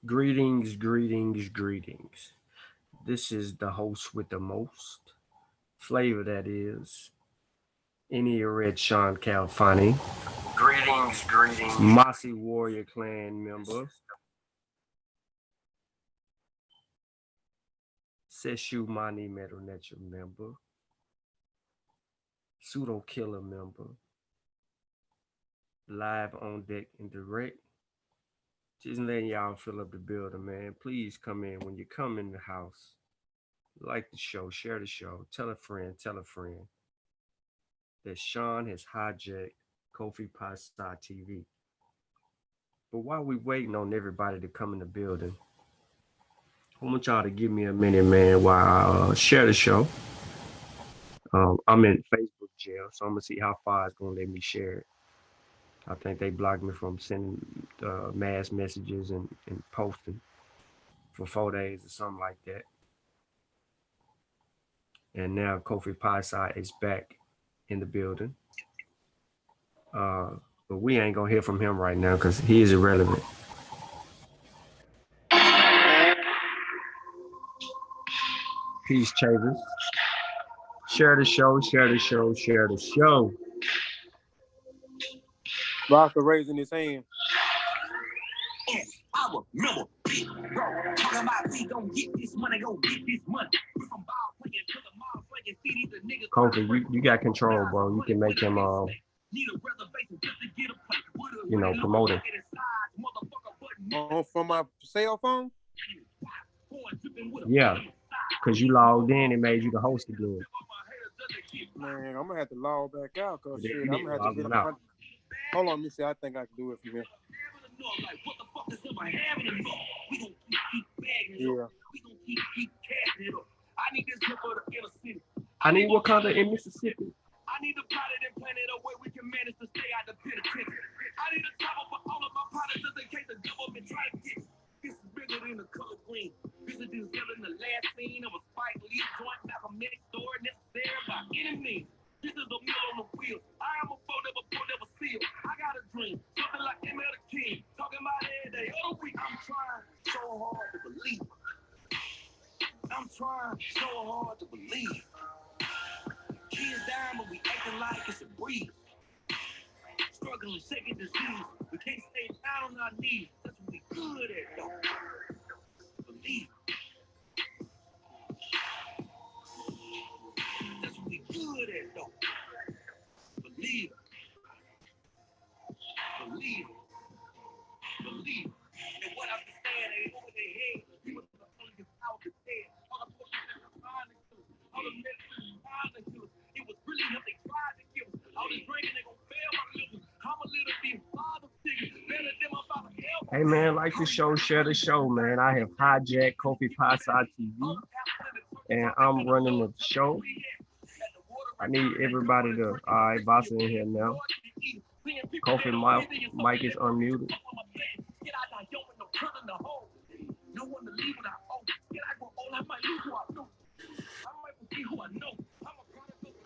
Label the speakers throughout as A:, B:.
A: Greetings, greetings, greetings. This is the host with the most flavor, that is. Any red Sean Calfani. Greetings, greetings. Mossy Warrior Clan member. Seshu Mani Metal Nature member. Pseudo Killer member. Live on deck and direct. Just letting y'all fill up the building, man. Please come in when you come in the house. Like the show, share the show, tell a friend, that Sean has hijacked Kofi Pasta TV. But while we waiting on everybody to come in the building, I want y'all to give me a minute, man, while I share the show. I'm in Facebook jail, so I'm gonna see how far it's gonna let me share it. I think they blocked me from sending mass messages and posting for 4 days or something like that. And now Kofi Pasta is back in the building. But we ain't gonna hear from him right now because he is irrelevant. Peace, Chavers. Share the show, share the show, share the show.
B: Rasta raising his hand.
C: I remember talking about we gon' get this money, go get this money.
A: Kofi, you got control, bro. You can make him promote it.
B: From my cell phone?
A: Yeah, because you logged in, it made you the host again.
B: Man, I'm gonna have to log back out because shit, I'm gonna have to get out. Hold on, let me see. I think I can do it from here. Yeah.
A: I need Wakanda in Mississippi.
C: I need a pilot and planet a way we can manage to stay out the penitentiary. I need a cover for all of my pilots just in case the government try to get. This is bigger than the color green. This is just in the last scene of a Spike Lee joint Malcolm X story necessary by any means. This is a meal on the wheel. I am a foe, never seal. I got a dream, something like Emil the King. Talking about every day of the week. I'm trying so hard to believe. I'm trying so hard to believe. Kids dying, but we acting like it's a breeze. Struggling, shaking disease. We can't stay down on our knees. That's what we good at, though. Believe. That's what we good at, though. Believe. Believe. Believe. And what I understand ain't over their head. People are only out the dead. All the bullshit trying to kill us. All the medicine trying to kill us. It was really what they tried to kill us. All this drinking, they gon' fail my livers. I'm a little bit father figure. Better than my father.
A: Hey man, like the show, share the show, man. I have hijacked Kofi Pasta TV, and I'm running the show. I need everybody to, all right, Boss in here now. Kofi mic is unmuted.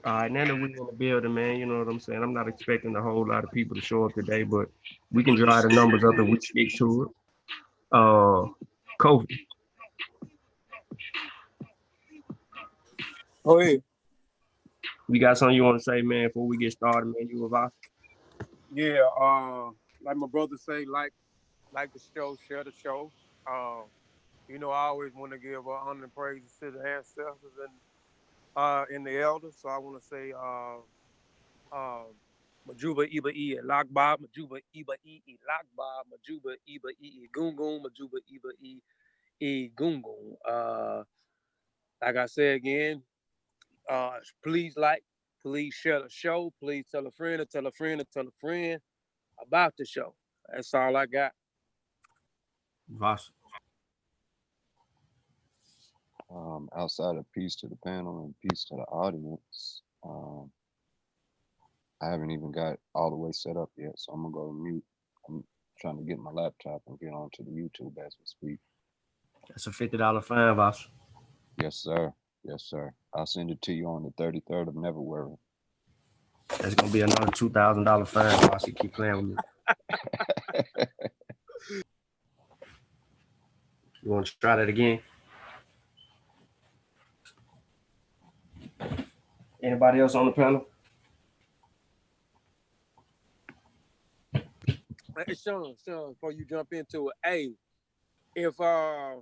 A: All right, now that we're in the building, man, you know what I'm saying? I'm not expecting a whole lot of people to show up today, but we can drive the numbers up if we stick to it. Kofi.
B: Oh, yeah.
A: You got something you want to say, man, before we get started, man? You with us?
B: Yeah, like my brother say, like the show, share the show. I always want to give honor and praise to the ancestors and the elders. So I want to say, Majuba Iba E Lakba, Majuba Iba E Lakba, Majuba Iba E Gungun, Majuba Iba E Gungun. Like I said again, please please share the show. Please tell a friend to tell a friend to tell a friend about the show. That's all I got.
A: Voss.
D: Outside of peace to the panel and peace to the audience, I haven't even got all the way set up yet, so I'm gonna go mute. I'm trying to get my laptop and get onto the YouTube as we speak.
A: That's a $50 fine, Voss.
D: Yes, sir. Yes, sir. I'll send it to you on the 33rd of February.
A: That's gonna be another $2,000 fine, Voss. You keep playing with me. You want to try that again? Anybody else on the panel?
B: Hey, Sean, before you jump into it, hey, if I'm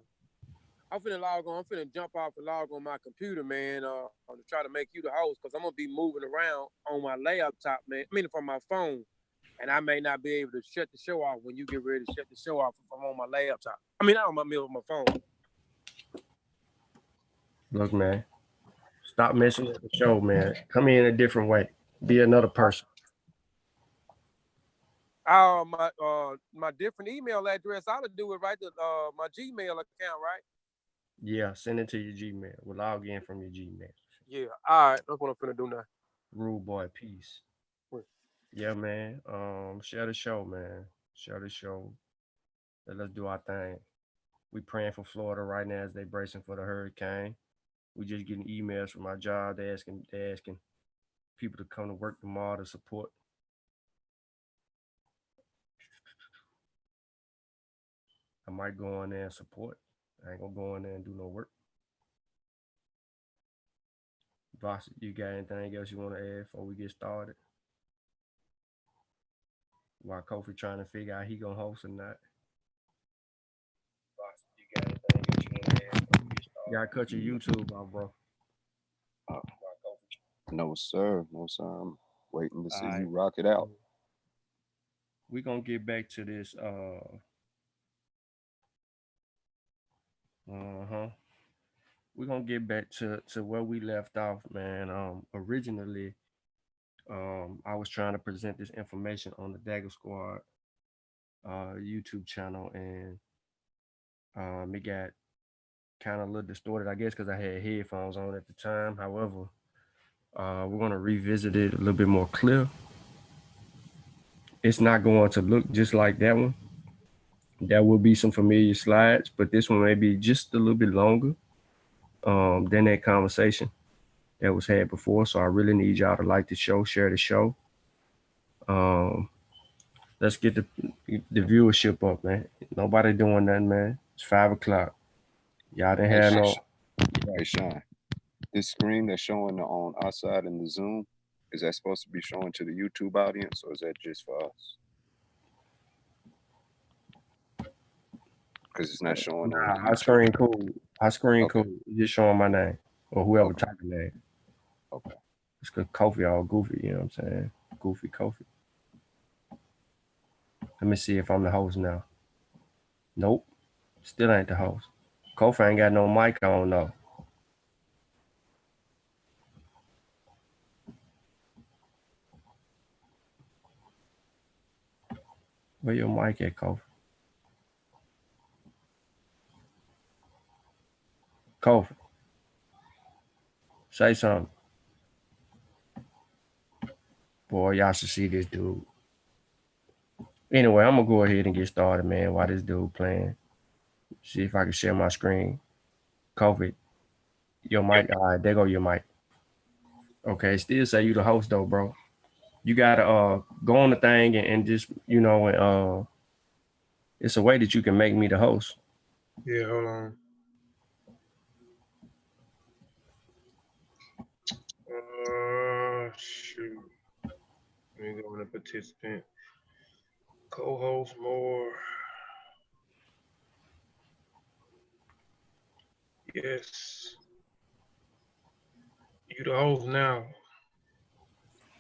B: finna log on, I'm finna jump off and log on my computer, man, to try to make you the host, because I'm gonna be moving around on my laptop, man. I mean, from my phone, and I may not be able to shut the show off when you get ready to shut the show off if I'm on my laptop. I mean, not on my middle of my phone.
A: Look, man, stop messing with the show, man. Come in a different way. Be another person.
B: My different email address, I'll do it right to my Gmail account, right?
A: Yeah, send it to your Gmail. We'll log in from your Gmail.
B: Yeah. All right. That's what I'm finna do now.
A: Rule boy, peace. Yeah, man. Share the show, man. Share the show. Let's do our thing. We praying for Florida right now as they bracing for the hurricane. We just getting emails from our job. They asking people to come to work tomorrow to support. I might go in there and support. I ain't gonna go in there and do no work. Boss, you got anything else you want to add before we get started? While Kofi trying to figure out he gonna host or not. Boss, you got anything else you want to add before we get started? You gotta cut your YouTube off, bro.
D: No, sir. No, sir. I'm waiting to see
A: All right.
D: you rock it out.
A: We're gonna get back to this. We're gonna get back to where we left off, man. Originally, I was trying to present this information on the Dagger Squad YouTube channel, and it got kind of a little distorted, I guess, because I had headphones on at the time. However, we're gonna revisit it a little bit more clear. It's not going to look just like that one. There will be some familiar slides, but this one may be just a little bit longer than that conversation that was had before. So I really need y'all to like the show, share the show. Let's get the viewership up, man. Nobody doing nothing, man. It's 5 o'clock. Y'all didn't have no.
D: Hey, Sean, this screen that's showing on our side in the Zoom, is that supposed to be showing to the YouTube audience, or is that just for us? Because it's not showing on the
A: Our
D: YouTube.
A: screen cool. Our screen
D: Okay.
A: cool. It's just showing my name or whoever
D: Okay.
A: typing that.
D: Okay.
A: It's because Kofi all goofy, you know what I'm saying? Goofy Kofi. Let me see if I'm the host now. Nope. Still ain't the host. Kofi ain't got no mic on, though. Where your mic at, Kofi? Kofi. Say something. Boy, y'all should see this dude. Anyway, I'm gonna go ahead and get started, man, while this dude playing. See if I can share my screen. Kofi, your mic. All right, there go your mic. Okay, still say you the host though, bro. You gotta go on the thing and just it's a way that you can make me the host.
E: Yeah, hold on. Shoot. Let me go on a participant. Co-host more. Yes. You the host now.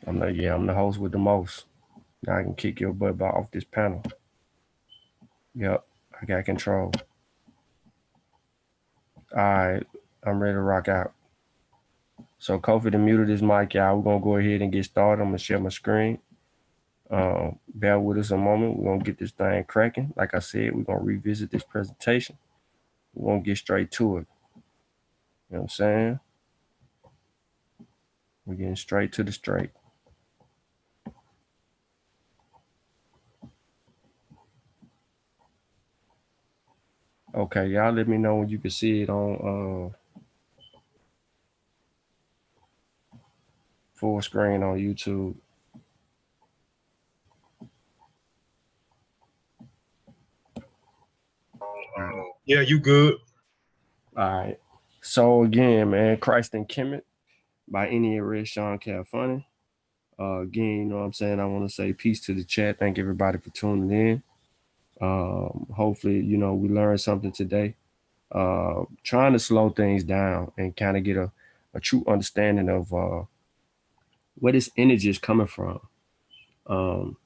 A: I'm the host with the most. Now I can kick your butt off this panel. Yep, I got control. All right, I'm ready to rock out. So Kofi to muted his mic, y'all. We're gonna go ahead and get started. I'm gonna share my screen. Bear with us a moment. We're gonna get this thing cracking. Like I said, we're gonna revisit this presentation. We're gonna get straight to it. You know what I'm saying? We're getting straight to the straight. Okay, y'all let me know when you can see it on full screen on YouTube.
E: Yeah, you good.
A: All right. So again, man, Christ and Kemet by any Red Sean Calfunny. Again, you know what I'm saying? I want to say peace to the chat. Thank everybody for tuning in. Hopefully, you know, we learned something today. Trying to slow things down and kind of get a true understanding of where this energy is coming from. Um,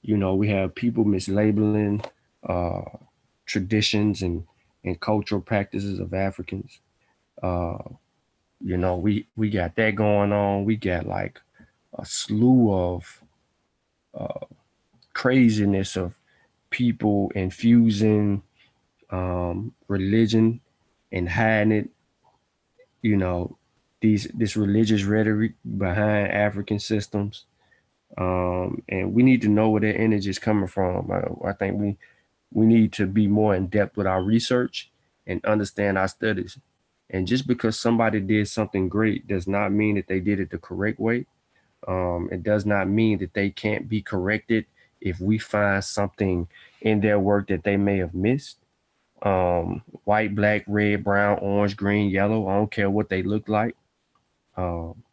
A: you know, we have people mislabeling uh, traditions and cultural practices of Africans. Uh, you know, we got that going on. We got like a slew of uh, craziness of people infusing religion and hiding it. You know, this religious rhetoric behind African systems. And we need to know where that energy is coming from. I think we need to be more in depth with our research and understand our studies. And just because somebody did something great does not mean that they did it the correct way. It does not mean that they can't be corrected if we find something in their work that they may have missed. White, black, red, brown, orange, green, yellow, I don't care what they look like. Um,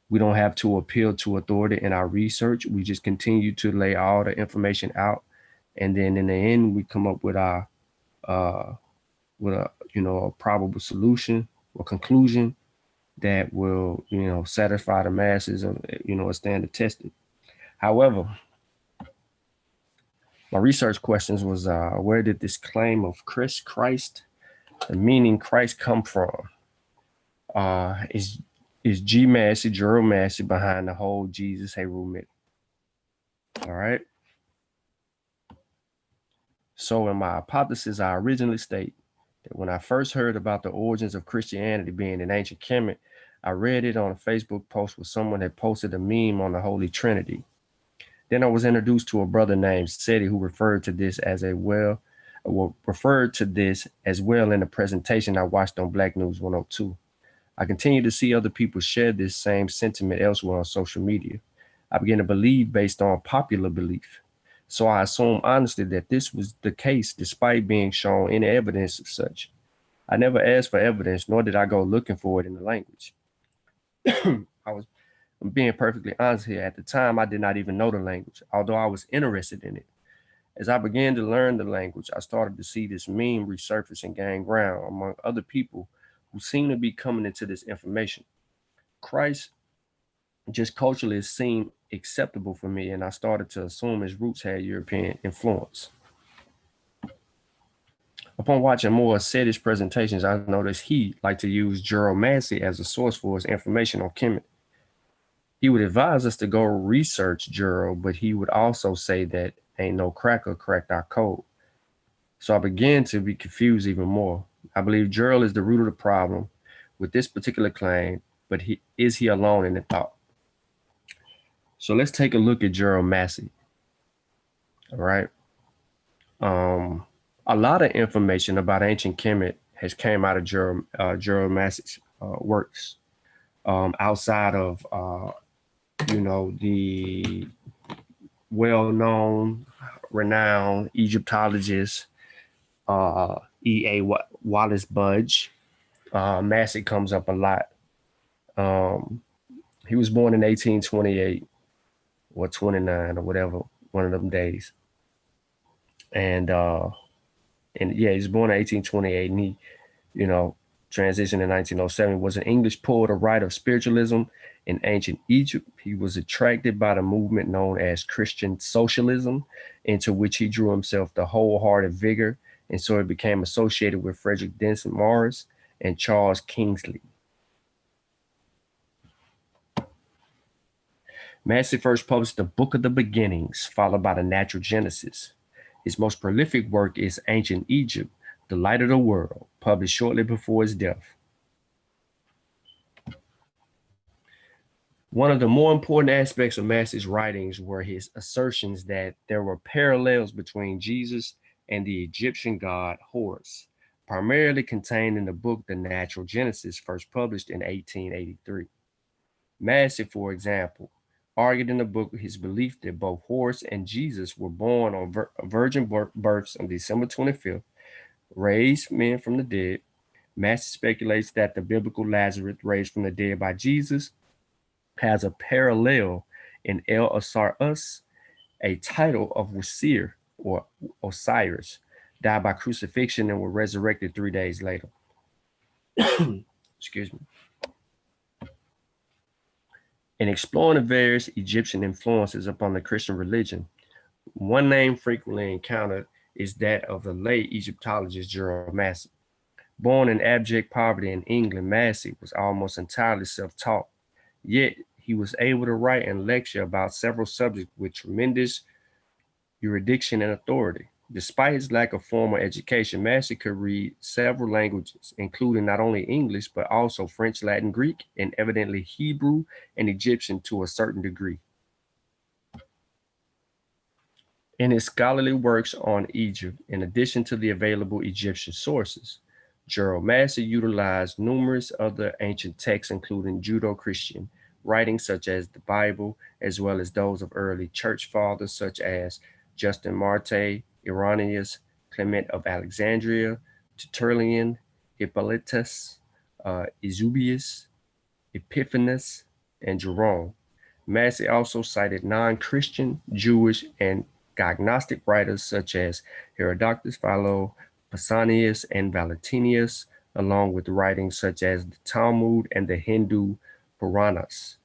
A: we don't have to appeal to authority in our research. We just continue to lay all the information out. And then in the end, we come up uh, with a, you know, a probable solution or conclusion that will, you know, satisfy the masses of, you know, stand the tested. However, my research questions was where did this claim of Christ, the meaning Christ, come from? Is G Massey, Gerald Massey behind the whole Jesus Heru myth? All right. So in my hypothesis, I originally state that when I first heard about the origins of Christianity being in ancient Kemet, I read it on a Facebook post where someone had posted a meme on the Holy Trinity. Then I was introduced to a brother named Seti who referred to this as referred to this as well in the presentation I watched on Black News 102. I continue to see other people share this same sentiment elsewhere on social media. I began to believe based on popular belief. So I assumed honestly that this was the case despite being shown any evidence of such. I never asked for evidence, nor did I go looking for it in the language. I was being perfectly honest here. At the time, I did not even know the language, although I was interested in it. As I began to learn the language, I started to see this meme resurface and gain ground among other people who seem to be coming into this information. Christ just culturally seemed acceptable for me, and I started to assume his roots had European influence. Upon watching more of Seti's presentations, I noticed he liked to use Gerald Massey as a source for his information on Kemet. He would advise us to go research Gerald, but he would also say that ain't no cracker cracked our code. So I began to be confused even more. I believe Gerald is the root of the problem with this particular claim, but is he alone in the thought? So let's take a look at Gerald Massey. All right. A lot of information about ancient Kemet has came out of Gerald Massey's works. Outside of you know, the well-known, renowned Egyptologist E.A. Wallace Budge, Massey comes up a lot. He was born in 1828 or 29 or whatever, one of them days. And yeah, he was born in 1828, and he, you know, transitioned in 1907. Was an English poet, a writer of spiritualism in ancient Egypt. He was attracted by the movement known as Christian socialism, into which he drew himself the wholehearted vigor, and so it became associated with Frederick Denson Morris and Charles Kingsley. Massey first published the Book of the Beginnings, followed by the Natural Genesis. His most prolific work is Ancient Egypt, the Light of the World, published shortly before his death. One of the more important aspects of Massey's writings were his assertions that there were parallels between Jesus and the Egyptian god Horus, primarily contained in the book The Natural Genesis, first published in 1883. Massey, for example, argued in the book his belief that both Horus and Jesus were born on virgin births on December 25th, raised men from the dead. Massey speculates that the biblical Lazarus raised from the dead by Jesus has a parallel in El Asar-us, a title of Wasir or Osiris, died by crucifixion and were resurrected 3 days later. Excuse me. In exploring the various Egyptian influences upon the Christian religion, one name frequently encountered is that of the late Egyptologist Gerald Massey. Born in abject poverty in England, Massey was almost entirely self-taught. Yet he was able to write and lecture about several subjects with tremendous erudition and authority. Despite his lack of formal education, Massey could read several languages, including not only English, but also French, Latin, Greek, and evidently Hebrew and Egyptian to a certain degree. In his scholarly works on Egypt, in addition to the available Egyptian sources, Gerald Massey utilized numerous other ancient texts, including Judeo-Christian writings such as the Bible, as well as those of early church fathers such as Justin Martyr, Irenaeus, Clement of Alexandria, Tertullian, Hippolytus, Eusebius, Epiphanes, and Jerome. Massey also cited non-Christian, Jewish, and agnostic writers such as Herodotus, Philo, Pausanias, and Valentinius, along with writings such as the Talmud and the Hindu Puranas.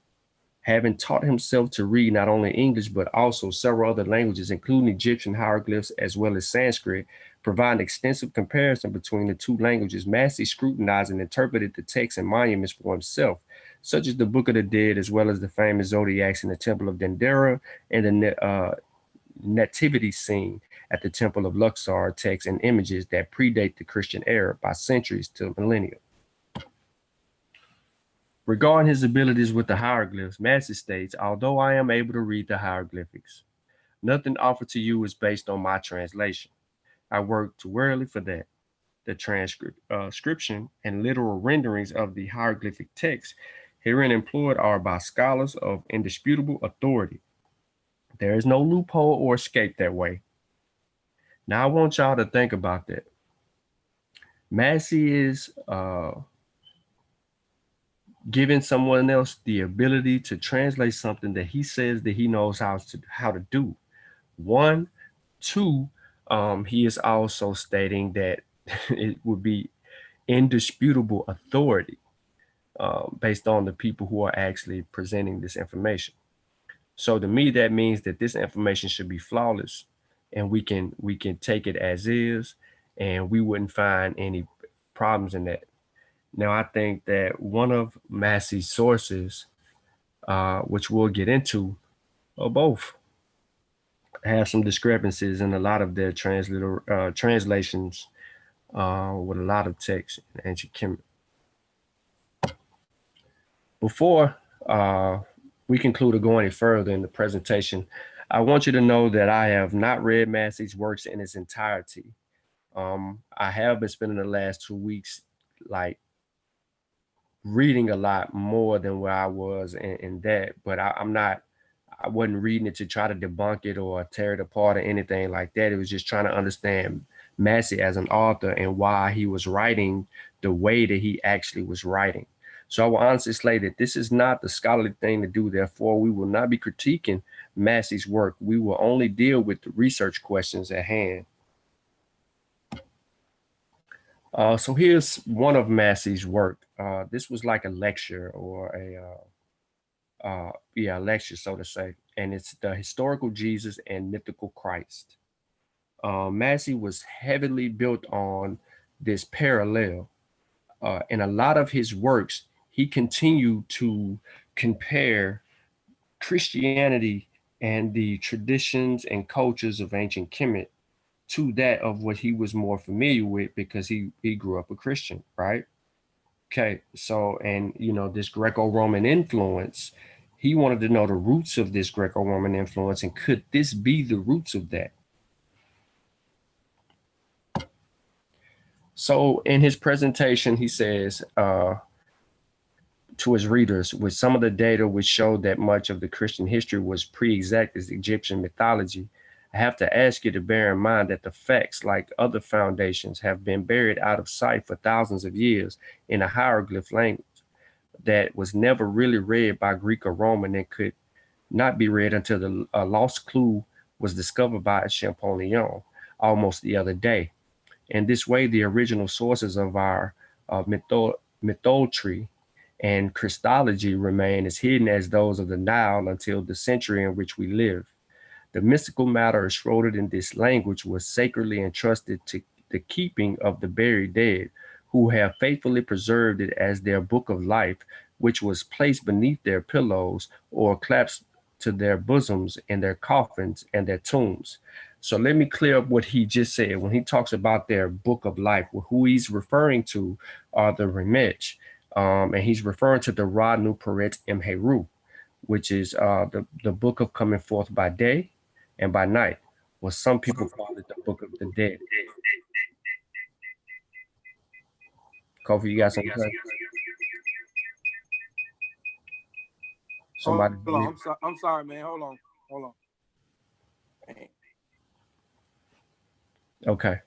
A: Having taught himself to read not only English but also several other languages, including Egyptian hieroglyphs as well as Sanskrit, providing extensive comparison between the two languages, Massey scrutinized and interpreted the texts and monuments for himself, such as the Book of the Dead, as well as the famous zodiacs in the Temple of Dendera and the nativity scene at the Temple of Luxor, texts and images that predate the Christian era by centuries to millennia. Regarding his abilities with the hieroglyphs, Massey states, although I am able to read the hieroglyphics, nothing offered to you is based on my translation. I worked warily for that. The transcription and literal renderings of the hieroglyphic text herein employed are by scholars of indisputable authority. There is no loophole or escape that way. Now I want y'all to think about that. Massey is giving someone else the ability to translate something that he says that he knows how to do. 1, 2, he is also stating that it would be indisputable authority based on the people who are actually presenting this information. So to me, that means that this information should be flawless, and we can take it as is, and we wouldn't find any problems in that. Now, I think that one of Massey's sources, which we'll get into, or both, have some discrepancies in a lot of their translations with a lot of text in ancient Kemet. Before we conclude or go any further in the presentation, I want you to know that I have not read Massey's works in its entirety. I have been spending the last 2 weeks like reading a lot more than where I was in that, but I wasn't reading it to try to debunk it or tear it apart or anything like that. It was just trying to understand Massey as an author and why he was writing the way that he actually was writing. So I will honestly say that this is not the scholarly thing to do. Therefore, we will not be critiquing Massey's work. We will only deal with the research questions at hand. So here's one of Massey's work. This was like a lecture or a lecture, so to say, and it's The Historical Jesus and Mythical Christ. Massey was heavily built on this parallel. In a lot of his works, he continued to compare Christianity and the traditions and cultures of ancient Kemet to that of what he was more familiar with because he grew up a Christian, right? Okay, so, and this Greco-Roman influence, he wanted to know the roots of this Greco-Roman influence and could this be the roots of that? So in his presentation, he says to his readers, with some of the data which showed that much of the Christian history was pre-exact as Egyptian mythology, I have to ask you to bear in mind that the facts, like other foundations, have been buried out of sight for thousands of years in a hieroglyph language that was never really read by Greek or Roman and could not be read until the lost clue was discovered by Champollion almost the other day. In this way, the original sources of our mythology and Christology remain as hidden as those of the Nile until the century in which we live. The mystical matter enshrouded in this language was sacredly entrusted to the keeping of the buried dead, who have faithfully preserved it as their book of life, which was placed beneath their pillows or clasped to their bosoms in their coffins and their tombs. So let me clear up what he just said when he talks about their book of life. Who he's referring to are the Remech, and he's referring to the Ra Nu Peret Imheru, which is the book of coming forth by day and by night, or some people call it the book of the dead. Kofi, you got something to say? Somebody.
B: Hold on. I'm sorry, man. Hold on.
A: Okay.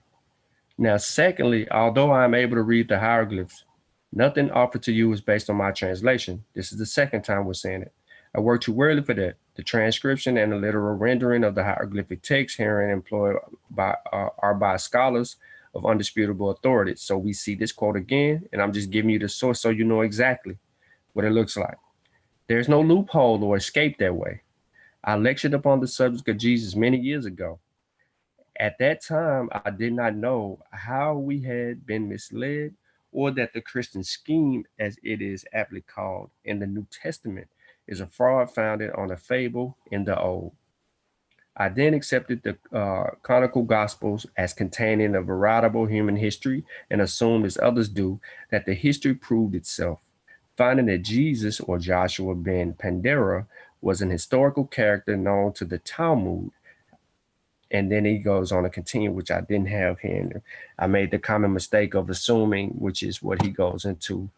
A: Now, secondly, although I am able to read the hieroglyphs, nothing offered to you is based on my translation. This is the second time we're saying it. I worked too early for that. The transcription and the literal rendering of the hieroglyphic text herein employed are by scholars of undisputable authority. So we see this quote again, and I'm just giving you the source so you know exactly what it looks like. There's no loophole or escape that way. I lectured upon the subject of Jesus many years ago. At that time, I did not know how we had been misled or that the Christian scheme, as it is aptly called in the New Testament, is a fraud founded on a fable in the Old. I then accepted the canonical Gospels as containing a veritable human history and assumed, as others do, that the history proved itself, finding that Jesus, or Joshua ben Pandera, was an historical character known to the Talmud. And then he goes on to continue, which I didn't have here. And I made the common mistake of assuming, which is what he goes into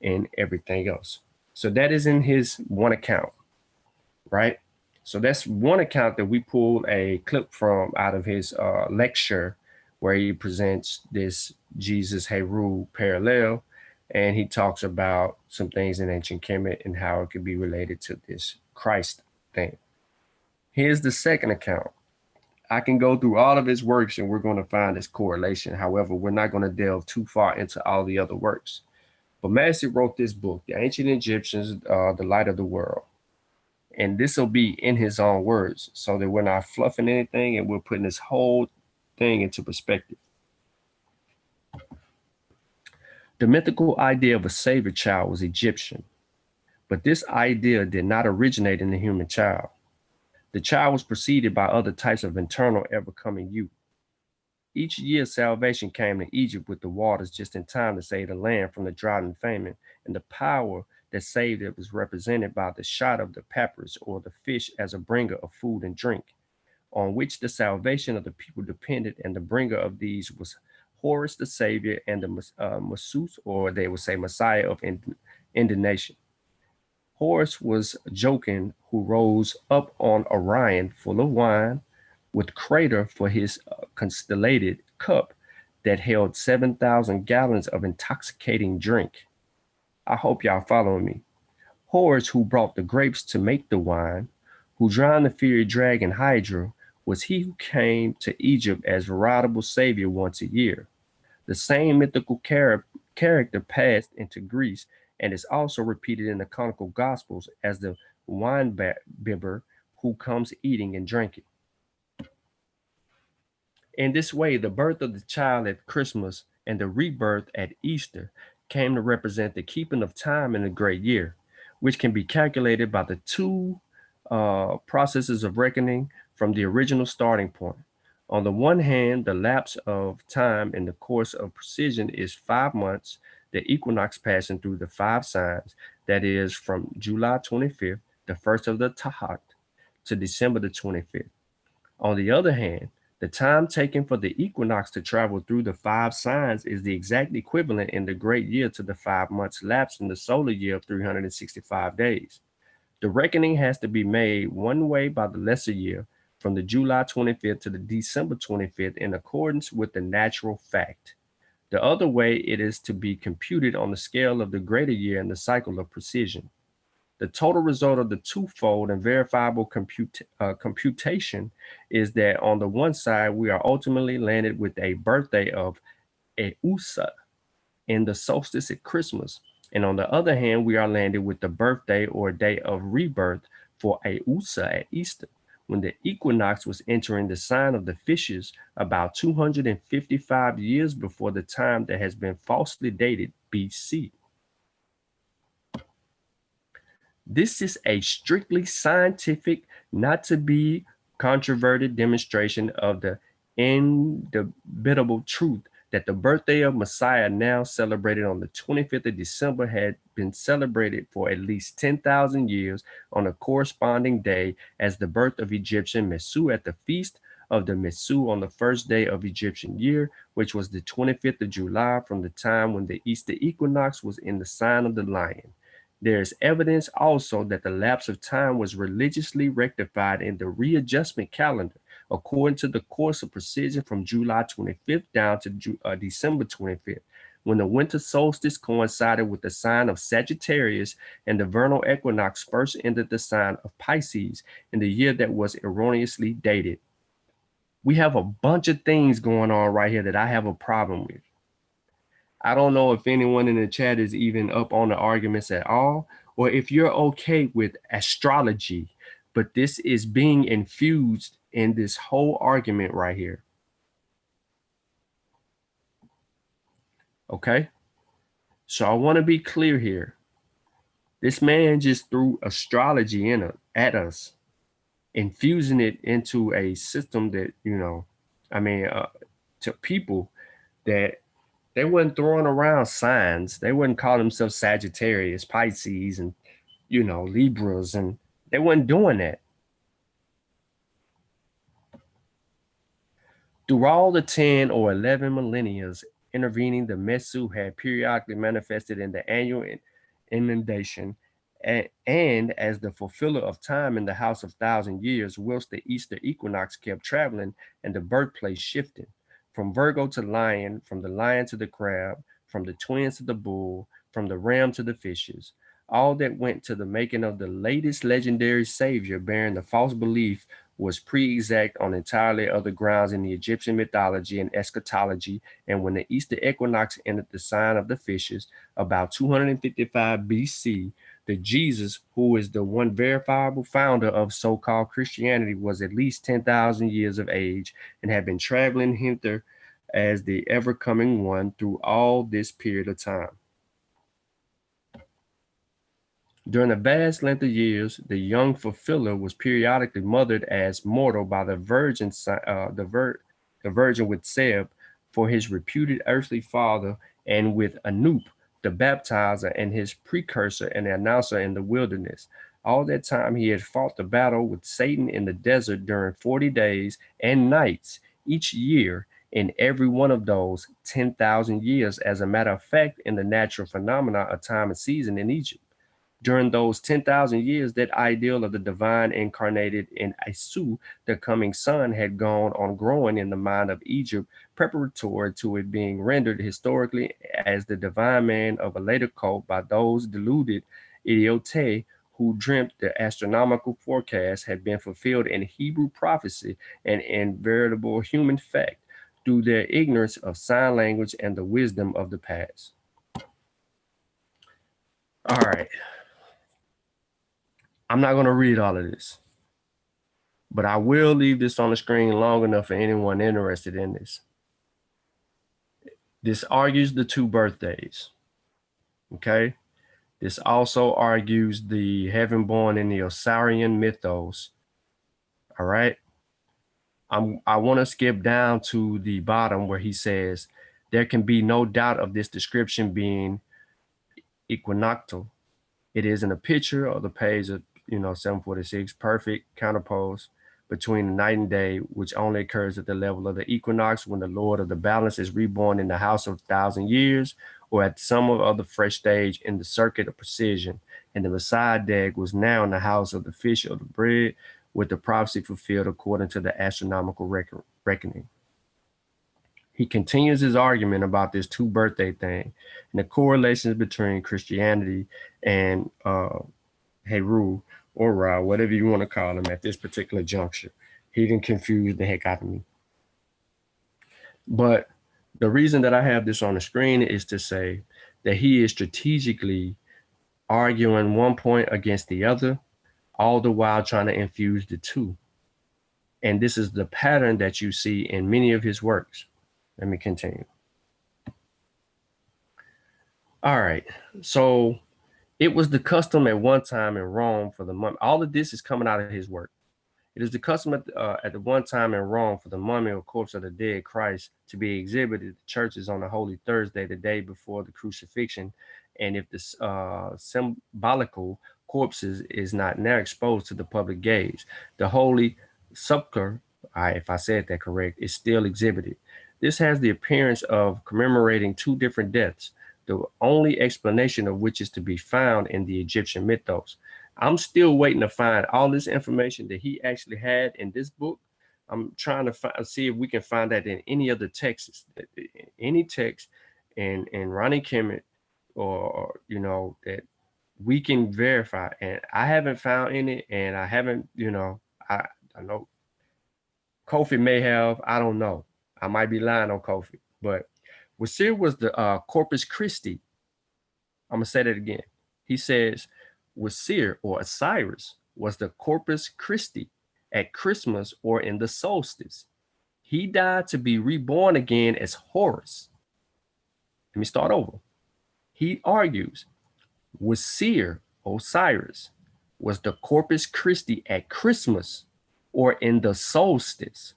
A: in everything else. So that is in his one account, right? So that's one account that we pulled a clip from out of his lecture where he presents this Jesus Heru parallel. And he talks about some things in ancient Kemet and how it could be related to this Christ thing. Here's the second account. I can go through all of his works and we're going to find this correlation. However, we're not going to delve too far into all the other works. But Massey wrote this book, The Ancient Egyptians, The Light of the World. And this will be in his own words so that we're not fluffing anything and we're putting this whole thing into perspective. The mythical idea of a savior child was Egyptian, but this idea did not originate in the human child. The child was preceded by other types of internal ever-coming youth. Each year, salvation came to Egypt with the waters just in time to save the land from the drought and famine, and the power that saved it was represented by the shot of the papyrus or the fish as a bringer of food and drink, on which the salvation of the people depended, and the bringer of these was Horus the Savior and the Masus, or they would say Messiah of indignation. Horus was Joktan, who rose up on Orion full of wine, with crater for his constellated cup that held 7,000 gallons of intoxicating drink. I hope y'all following me. Horus, who brought the grapes to make the wine, who drowned the fiery dragon Hydra, was he who came to Egypt as veritable savior once a year. The same mythical character passed into Greece and is also repeated in the canonical Gospels as the wine bibber who comes eating and drinking. In this way, the birth of the child at Christmas and the rebirth at Easter came to represent the keeping of time in the great year, which can be calculated by the two processes of reckoning from the original starting point. On the one hand, the lapse of time in the course of precision is 5 months, the equinox passing through the 5 signs, that is from July 25th, the first of the Tahat, to December the 25th. On the other hand, the time taken for the equinox to travel through the 5 signs is the exact equivalent in the great year to the 5 months lapsed in the solar year of 365 days. The reckoning has to be made one way by the lesser year, from the July 25th to the December 25th in accordance with the natural fact. The other way it is to be computed on the scale of the greater year and the cycle of precision. The total result of the twofold and verifiable computation is that on the one side, we are ultimately landed with a birthday of Eusa in the solstice at Christmas. And on the other hand, we are landed with the birthday or day of rebirth for Eusa at Easter, when the equinox was entering the sign of the fishes about 255 years before the time that has been falsely dated BC. This is a strictly scientific, not to be controverted demonstration of the indubitable truth that the birthday of Messiah, now celebrated on the 25th of December, had been celebrated for at least 10,000 years on a corresponding day as the birth of Egyptian Mesu at the feast of the Mesu on the first day of Egyptian year, which was the 25th of July, from the time when the Easter equinox was in the sign of the lion. There is evidence also that the lapse of time was religiously rectified in the readjustment calendar according to the course of precision from July 25th down to December 25th, when the winter solstice coincided with the sign of Sagittarius and the vernal equinox first entered the sign of Pisces in the year that was erroneously dated. We have a bunch of things going on right here that I have a problem with. I don't know if anyone in the chat is even up on the arguments at all, or if you're okay with astrology, but this is being infused in this whole argument right here. Okay? So I want to be clear here. This man just threw astrology at us, infusing it into a system that, to people that they wasn't throwing around signs. They wouldn't call themselves Sagittarius, Pisces, and, Libras, and they wasn't doing that. Through all the 10 or 11 millennia intervening, the Mesu had periodically manifested in the annual inundation and as the fulfiller of time in the house of 1,000 years, whilst the Easter equinox kept traveling and the birthplace shifting. From Virgo to Lion, from the lion to the crab, from the twins to the bull, from the ram to the fishes, all that went to the making of the latest legendary savior, bearing the false belief was pre-exact on entirely other grounds in the Egyptian mythology and eschatology. And when the Easter equinox entered the sign of the fishes about 255 BC, the Jesus, who is the one verifiable founder of so-called Christianity, was at least 10,000 years of age and had been traveling hither as the ever-coming one through all this period of time. During a vast length of years, the young fulfiller was periodically mothered as mortal by the virgin with Seb for his reputed earthly father, and with Anup, the baptizer, and his precursor and announcer in the wilderness. All that time he had fought the battle with Satan in the desert during 40 days and nights each year, in every one of those 10,000 years, as a matter of fact, in the natural phenomena of time and season in Egypt. During those 10,000 years, that ideal of the divine incarnated in Isu, the coming son, had gone on growing in the mind of Egypt, preparatory to it being rendered historically as the divine man of a later cult by those deluded idiotes who dreamt the astronomical forecast had been fulfilled in Hebrew prophecy and in veritable human fact through their ignorance of sign language and the wisdom of the past. All right. I'm not going to read all of this, but I will leave this on the screen long enough for anyone interested in this. This argues the two birthdays, okay? This also argues the heaven born in the Osirian mythos, all right? I want to skip down to the bottom where he says, there can be no doubt of this description being equinoctial. It is in a picture of the page of 746, perfect counterpose between the night and day, which only occurs at the level of the equinox when the Lord of the balance is reborn in the house of 1,000 years, or at some other fresh stage in the circuit of precision. And the Messiah dag was now in the house of the fish of the bread, with the prophecy fulfilled according to the astronomical reckoning. He continues his argument about this two birthday thing and the correlations between Christianity and Heru or Ra, whatever you want to call him at this particular juncture. He didn't confuse the heck out of me. But the reason that I have this on the screen is to say that he is strategically arguing one point against the other, all the while trying to infuse the two. And this is the pattern that you see in many of his works. Let me continue. All right. So it was the custom at one time in Rome for the mummy. All of this is coming out of his work. It is the custom at the one time in Rome for the mummy or corpse of the dead Christ to be exhibited at the churches on the Holy Thursday, the day before the crucifixion. And if the symbolical corpses is not now exposed to the public gaze, the Holy Sepulchre, if I said that correct, is still exhibited. This has the appearance of commemorating two different deaths, the only explanation of which is to be found in the Egyptian mythos. I'm still waiting to find all this information that he actually had in this book. I'm trying to see if we can find that in any other texts, any text in Ronnie Kemet, or that we can verify. And I haven't found any, and I haven't, I know Kofi may have, I don't know. I might be lying on Kofi, but Wasir was the Corpus Christi. I'm gonna say that again. He says Wasir or Osiris was the Corpus Christi at Christmas or in the solstice. He died to be reborn again as Horus. Let me start over. He argues Wasir, Osiris, was the Corpus Christi at Christmas or in the solstice.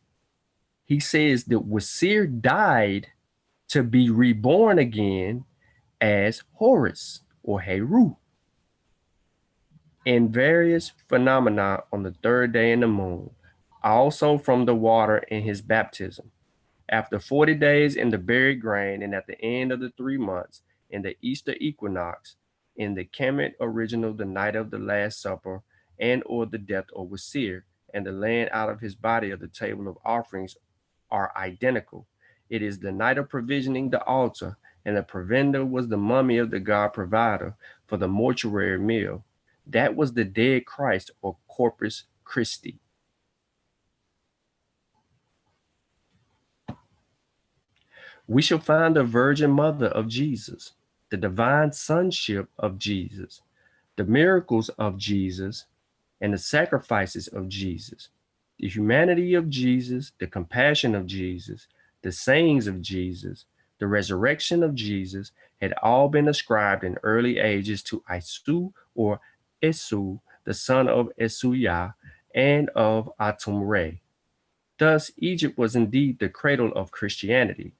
A: He says that Wasir died to be reborn again as Horus or Heru. In various phenomena on the third day in the moon, also from the water in his baptism. After 40 days in the buried grain, and at the end of the 3 months, in the Easter equinox, in the Km.t original, the night of the Last Supper, and or the death of Wasir, and the laying out of his body of the table of offerings are identical. It is the night of provisioning the altar, and the provender was the mummy of the god provider for the mortuary meal. That was the dead Christ or Corpus Christi. We shall find the Virgin Mother of Jesus, the divine sonship of Jesus, the miracles of Jesus, and the sacrifices of Jesus, the humanity of Jesus, the compassion of Jesus, the sayings of Jesus, the resurrection of Jesus had all been ascribed in early ages to Isu or Esu, the son of Esuyah and of Atum-Re. Thus, Egypt was indeed the cradle of Christianity,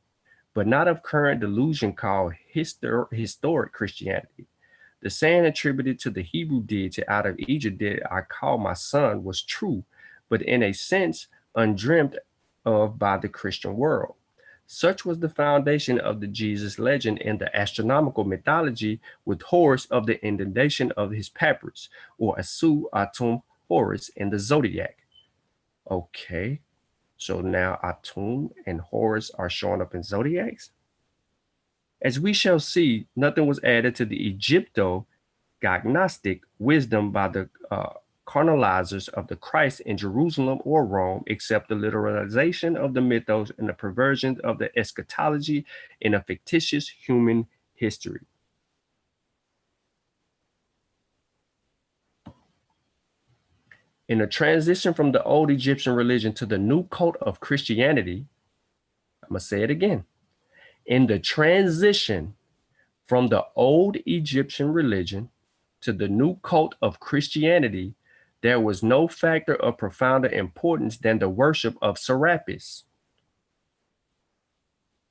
A: but not of current delusion called historic Christianity. The saying attributed to the Hebrew deity out of Egypt, did I call my son, was true, but in a sense undreamt of by the Christian world. Such was the foundation of the Jesus legend in the astronomical mythology, with Horus of the inundation of his papyrus, or Asu Atum Horus in the zodiac. Okay, so now Atum and Horus are showing up in zodiacs. As we shall see, nothing was added to the Egypto-Gnostic wisdom by the carnalizers of the Christ in Jerusalem or Rome, except the literalization of the mythos and the perversion of the eschatology in a fictitious human history. In the transition from the old Egyptian religion to the new cult of Christianity, I'm going to say it again. In the transition from the old Egyptian religion to the new cult of Christianity, there was no factor of profounder importance than the worship of Serapis.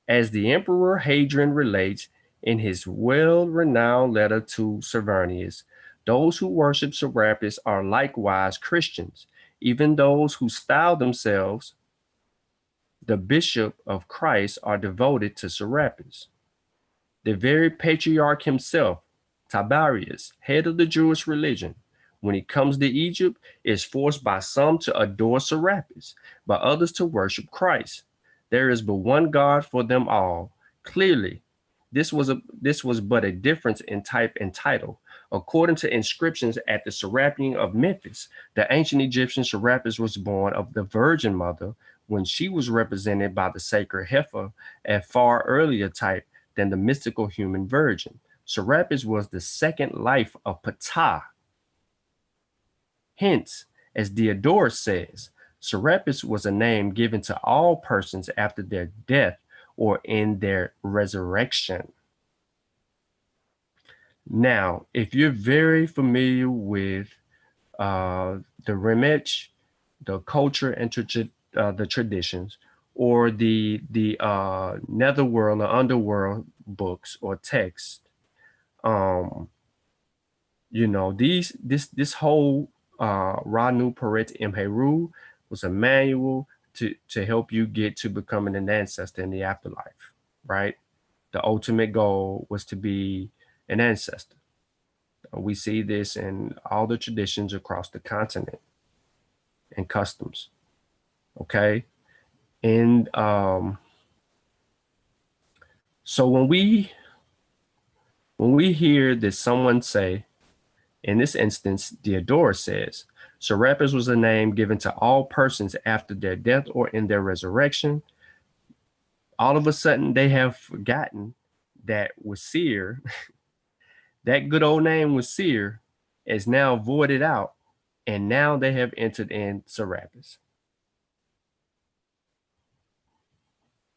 A: As the Emperor Hadrian relates in his well-renowned letter to Servianus, those who worship Serapis are likewise Christians, even those who style themselves the Bishop of Christ are devoted to Serapis. The very patriarch himself, Tiberius, head of the Jewish religion, when he comes to Egypt, is forced by some to adore Serapis, by others to worship Christ. There is but one God for them all. Clearly, this was but a difference in type and title. According to inscriptions at the Serapeum of Memphis, the ancient Egyptian Serapis was born of the Virgin Mother when she was represented by the sacred heifer, a far earlier type than the mystical human virgin. Serapis was the second life of Ptah. Hence, as Diodorus says, Serapis was a name given to all persons after their death or in their resurrection. Now, if you're very familiar with the Remech, the culture and the traditions, or the netherworld or underworld books or texts, you know, this whole Ranu Peret Imheru was a manual to help you get to becoming an ancestor in the afterlife, right? The ultimate goal was to be an ancestor. We see this in all the traditions across the continent and customs. Okay. And so when we hear that someone say, in this instance, Diodorus says, Serapis was a name given to all persons after their death or in their resurrection. All of a sudden, they have forgotten that Wasir, that good old name Wasir, is now voided out, and now they have entered in Serapis.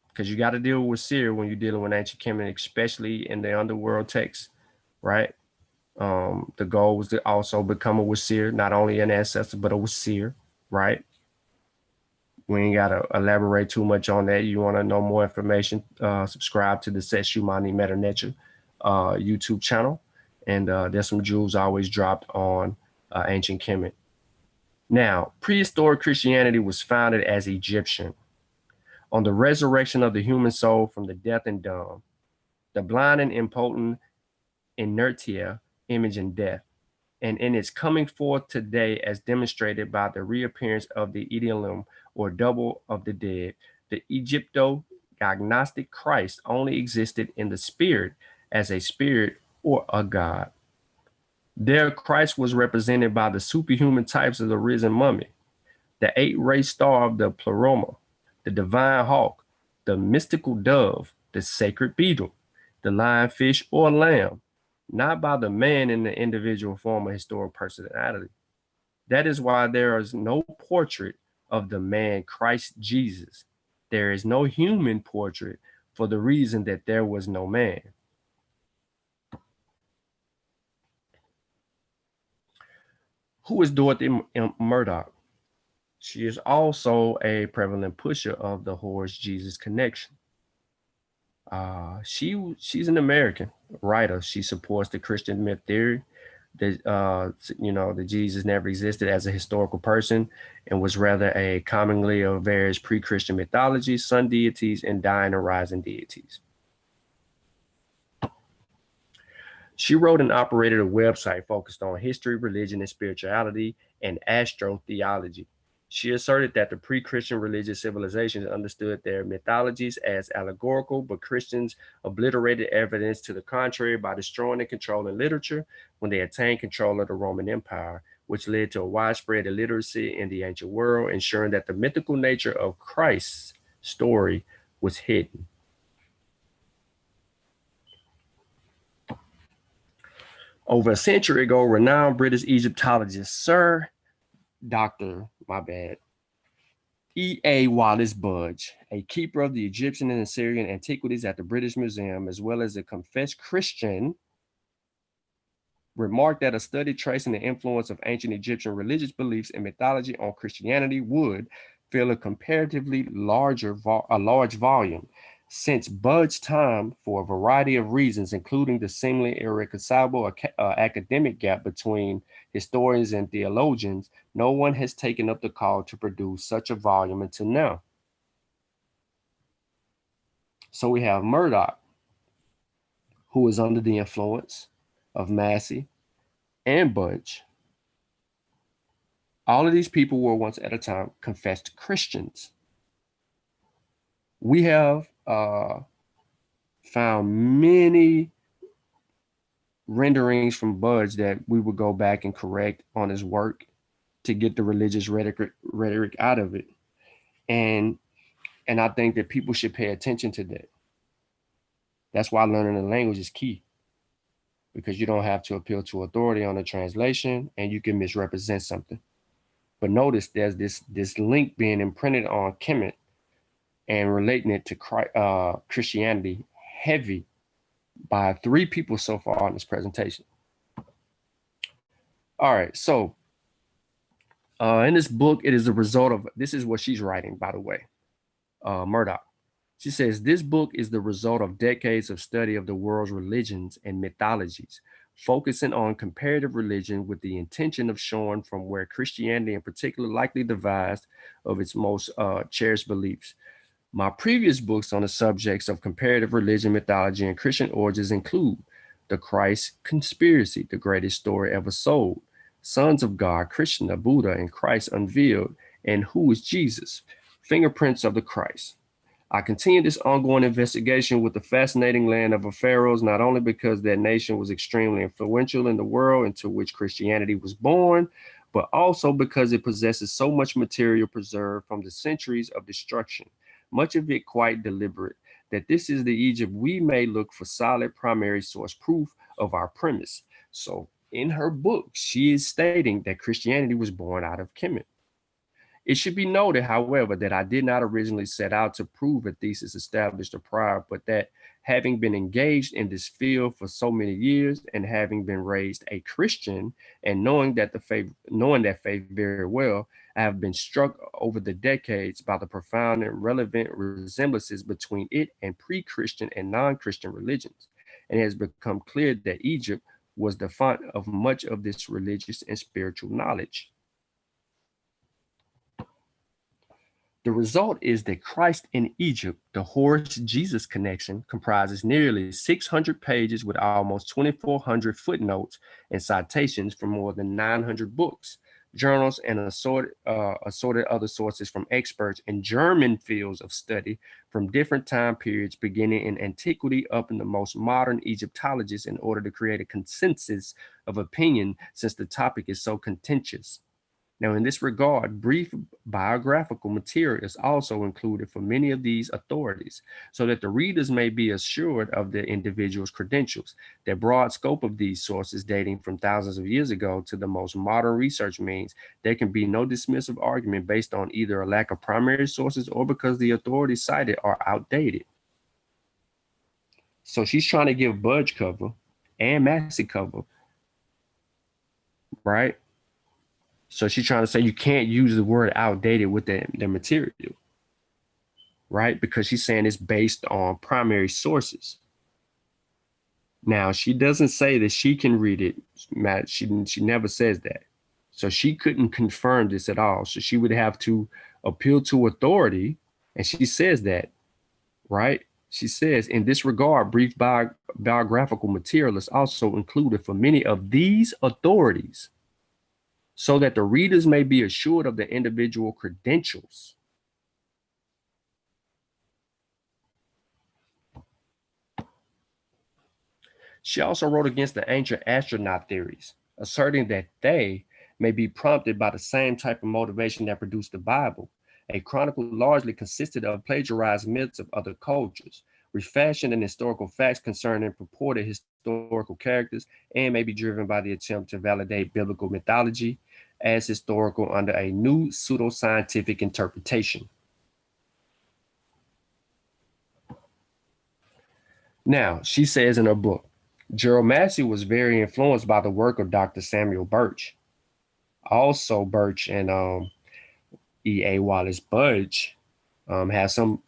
A: Because you got to deal with Wasir when you're dealing with ancient Kemet, especially in the underworld texts, right? The goal was to also become a Wasir, not only an ancestor, but a Wasir, right? We ain't got to elaborate too much on that. You want to know more information, subscribe to the Set Shumani Meta Nature YouTube channel. And there's some jewels always dropped on ancient Kemet. Now, prehistoric Christianity was founded as Egyptian on the resurrection of the human soul from the death and dumb, the blind and impotent inertia, image and death, and in its coming forth today as demonstrated by the reappearance of the Idilim, or double of the dead. The Egypto-agnostic Christ only existed in the spirit as a spirit or a god. There Christ was represented by the superhuman types of the risen mummy, the eight-ray star of the pleroma, the divine hawk, the mystical dove, the sacred beetle, the lionfish or lamb, not by the man in the individual form of historic personality. That is why there is no portrait of the man Christ Jesus. There is no human portrait for the reason that there was no man. Who is Dorothy Murdoch? She is also a prevalent pusher of the Horus Jesus connection. She's an American writer. She supports the Christian myth theory that that Jesus never existed as a historical person and was rather a commonly of various pre-Christian mythologies, sun deities, and dying and rising deities. She wrote and operated a website focused on history, religion, and spirituality, and astrotheology. She asserted that the pre-Christian religious civilizations understood their mythologies as allegorical, but Christians obliterated evidence to the contrary by destroying and controlling literature when they attained control of the Roman Empire, which led to a widespread illiteracy in the ancient world, ensuring that the mythical nature of Christ's story was hidden. Over a century ago, renowned British Egyptologist Sir Dr. E.A. Wallace Budge, a keeper of the Egyptian and Assyrian antiquities at the British Museum, as well as a confessed Christian, remarked that a study tracing the influence of ancient Egyptian religious beliefs and mythology on Christianity would fill a comparatively large volume. Since Budge's time, for a variety of reasons, including the seemingly irreconcilable academic gap between historians and theologians, no one has taken up the call to produce such a volume until now. So we have Murdoch, who is under the influence of Massey and Budge, All of these people were once at a time confessed Christians. We have found many renderings from Budge that we would go back and correct on his work to get the religious rhetoric out of it. And I think that people should pay attention to that. That's why learning the language is key, because you don't have to appeal to authority on a translation and you can misrepresent something. But notice there's this link being imprinted on Kemet and relating it to Christianity heavy by 3 people so far in this presentation. All right, so in this book, it is a result of, this is what she's writing, by the way, Murdoch. She says, this book is the result of decades of study of the world's religions and mythologies, focusing on comparative religion with the intention of showing from where Christianity in particular likely devised of its most cherished beliefs. My previous books on the subjects of comparative religion, mythology, and Christian origins include The Christ Conspiracy, the greatest story ever sold, Sons of God, Krishna, Buddha, and Christ Unveiled, and Who is Jesus? Fingerprints of the Christ. I continue this ongoing investigation with the fascinating land of the pharaohs, not only because that nation was extremely influential in the world into which Christianity was born, but also because it possesses so much material preserved from the centuries of destruction, much of it quite deliberate, that this is the Egypt we may look for solid primary source proof of our premise. So in her book, she is stating that Christianity was born out of Kemet. It should be noted, however, that I did not originally set out to prove a thesis established prior, but that having been engaged in this field for so many years and having been raised a Christian and knowing that faith very well, I have been struck over the decades by the profound and relevant resemblances between it and pre-Christian and non-Christian religions. And it has become clear that Egypt was the font of much of this religious and spiritual knowledge. The result is that Christ in Egypt, the Horus-Jesus connection, comprises nearly 600 pages with almost 2,400 footnotes and citations from more than 900 books, journals, and assorted other sources from experts in German fields of study from different time periods beginning in antiquity up in the most modern Egyptologists in order to create a consensus of opinion since the topic is so contentious. Now, in this regard, brief biographical material is also included for many of these authorities, so that the readers may be assured of the individual's credentials. The broad scope of these sources, dating from thousands of years ago to the most modern research, means there can be no dismissive argument based on either a lack of primary sources or because the authorities cited are outdated. So she's trying to give Budge cover and Massey cover, right? So she's trying to say you can't use the word outdated with the material, right? Because she's saying it's based on primary sources. Now, she doesn't say that she can read it, Matt. She never says that. So she couldn't confirm this at all. So she would have to appeal to authority. And she says that, right? She says, in this regard, brief biographical material is also included for many of these authorities, so that the readers may be assured of the individual credentials. She also wrote against the ancient astronaut theories, asserting that they may be prompted by the same type of motivation that produced the Bible. A chronicle largely consisted of plagiarized myths of other cultures, refashioned in historical facts concerning purported historical characters, and may be driven by the attempt to validate biblical mythology as historical under a new pseudoscientific interpretation. Now, she says in her book, Gerald Massey was very influenced by the work of Dr. Samuel Birch. Also, Birch and E.A. Wallace Budge have some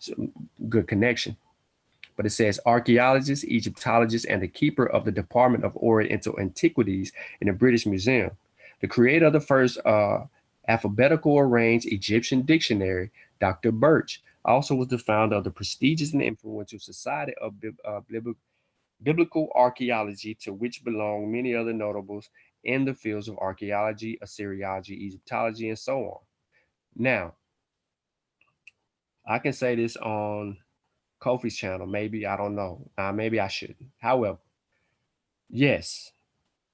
A: good connection. But it says archaeologist, Egyptologist, and the keeper of the Department of Oriental Antiquities in the British Museum. The creator of the first alphabetical arranged Egyptian dictionary, Dr. Birch, also was the founder of the prestigious and influential Society of Biblical Archaeology, to which belong many other notables in the fields of archaeology, Assyriology, Egyptology, and so on. Now, I can say this on Kofi's channel, maybe, I don't know. Maybe I shouldn't. However, yes,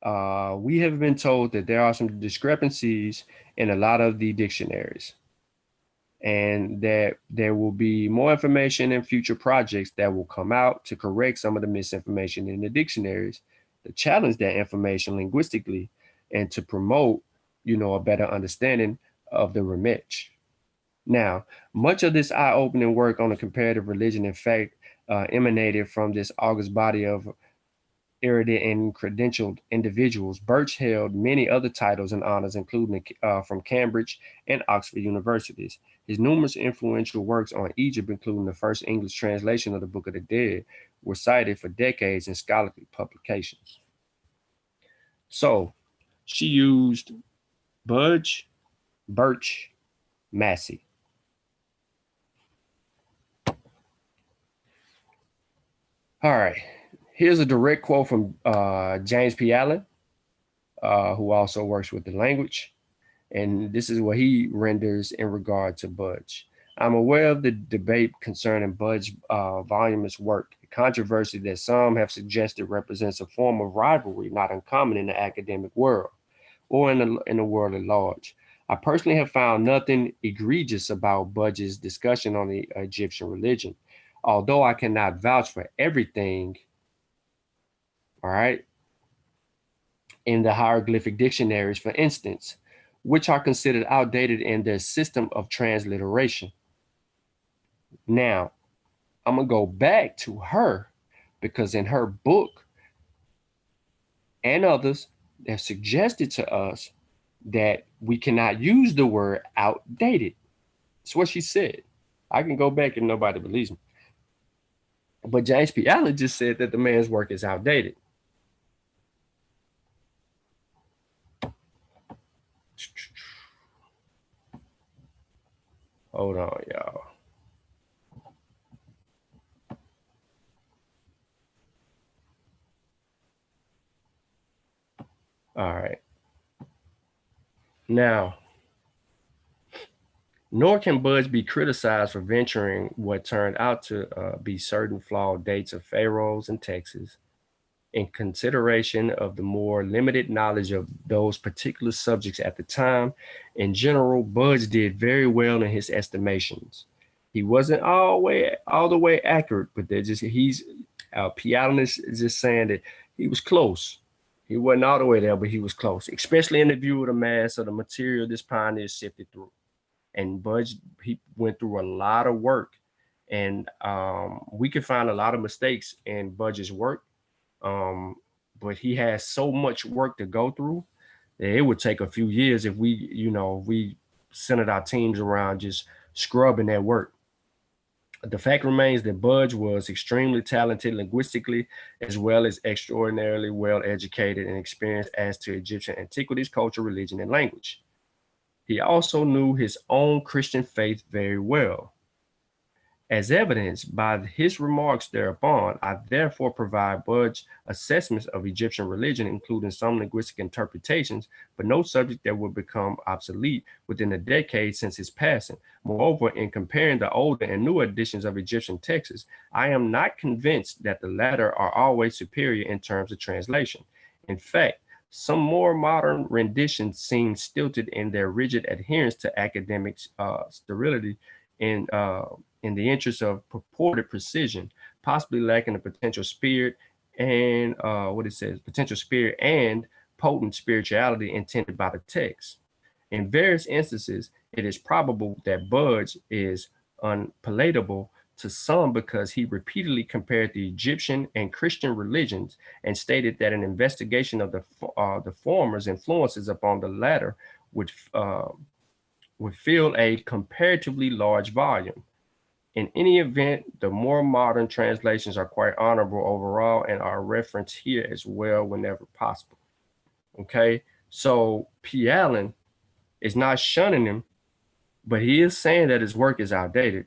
A: we have been told that there are some discrepancies in a lot of the dictionaries, and that there will be more information in future projects that will come out to correct some of the misinformation in the dictionaries, to challenge that information linguistically, and to promote, a better understanding of the Remech. Now, much of this eye-opening work on a comparative religion, in fact, emanated from this august body of erudite and credentialed individuals. Birch held many other titles and honors, including from Cambridge and Oxford universities. His numerous influential works on Egypt, including the first English translation of the Book of the Dead, were cited for decades in scholarly publications. So she used Budge, Birch, Massey. All right, here's a direct quote from James P. Allen, who also works with the language. And this is what he renders in regard to Budge. I'm aware of the debate concerning Budge's voluminous work, a controversy that some have suggested represents a form of rivalry not uncommon in the academic world or in the world at large. I personally have found nothing egregious about Budge's discussion on the Egyptian religion. Although I cannot vouch for everything, all right, in the hieroglyphic dictionaries, for instance, which are considered outdated in their system of transliteration. Now, I'm gonna go back to her because in her book and others have suggested to us that we cannot use the word outdated. That's what she said. I can go back and nobody believes me. But James P. Allen just said that the man's work is outdated. Hold on, y'all. All right. Now, nor can Budge be criticized for venturing what turned out to be certain flawed dates of pharaohs and texts in consideration of the more limited knowledge of those particular subjects at the time. In general, Budge did very well in his estimations. He wasn't all the way accurate, but he's P. Allen is just saying that he was close. He wasn't all the way there, but he was close, especially in the view of the mass of the material this pioneer sifted through. And Budge, he went through a lot of work, and we can find a lot of mistakes in Budge's work. But he has so much work to go through that it would take a few years if we centered our teams around just scrubbing that work. The fact remains that Budge was extremely talented linguistically, as well as extraordinarily well educated and experienced as to Egyptian antiquities, culture, religion, and language. He also knew his own Christian faith very well. As evidenced by his remarks thereupon, I therefore provide Budge assessments of Egyptian religion, including some linguistic interpretations, but no subject that would become obsolete within a decade since his passing. Moreover, in comparing the older and newer editions of Egyptian texts, I am not convinced that the latter are always superior in terms of translation. In fact, some more modern renditions seem stilted in their rigid adherence to academic sterility in the interest of purported precision, possibly lacking the potential spirit and potential spirit and potent spirituality intended by the text. In various instances, it is probable that Budge is unpalatable to some because he repeatedly compared the Egyptian and Christian religions and stated that an investigation of the former's influences upon the latter would fill a comparatively large volume. In any event, the more modern translations are quite honorable overall and are referenced here as well whenever possible. Okay, so P. Allen is not shunning him, but he is saying that his work is outdated.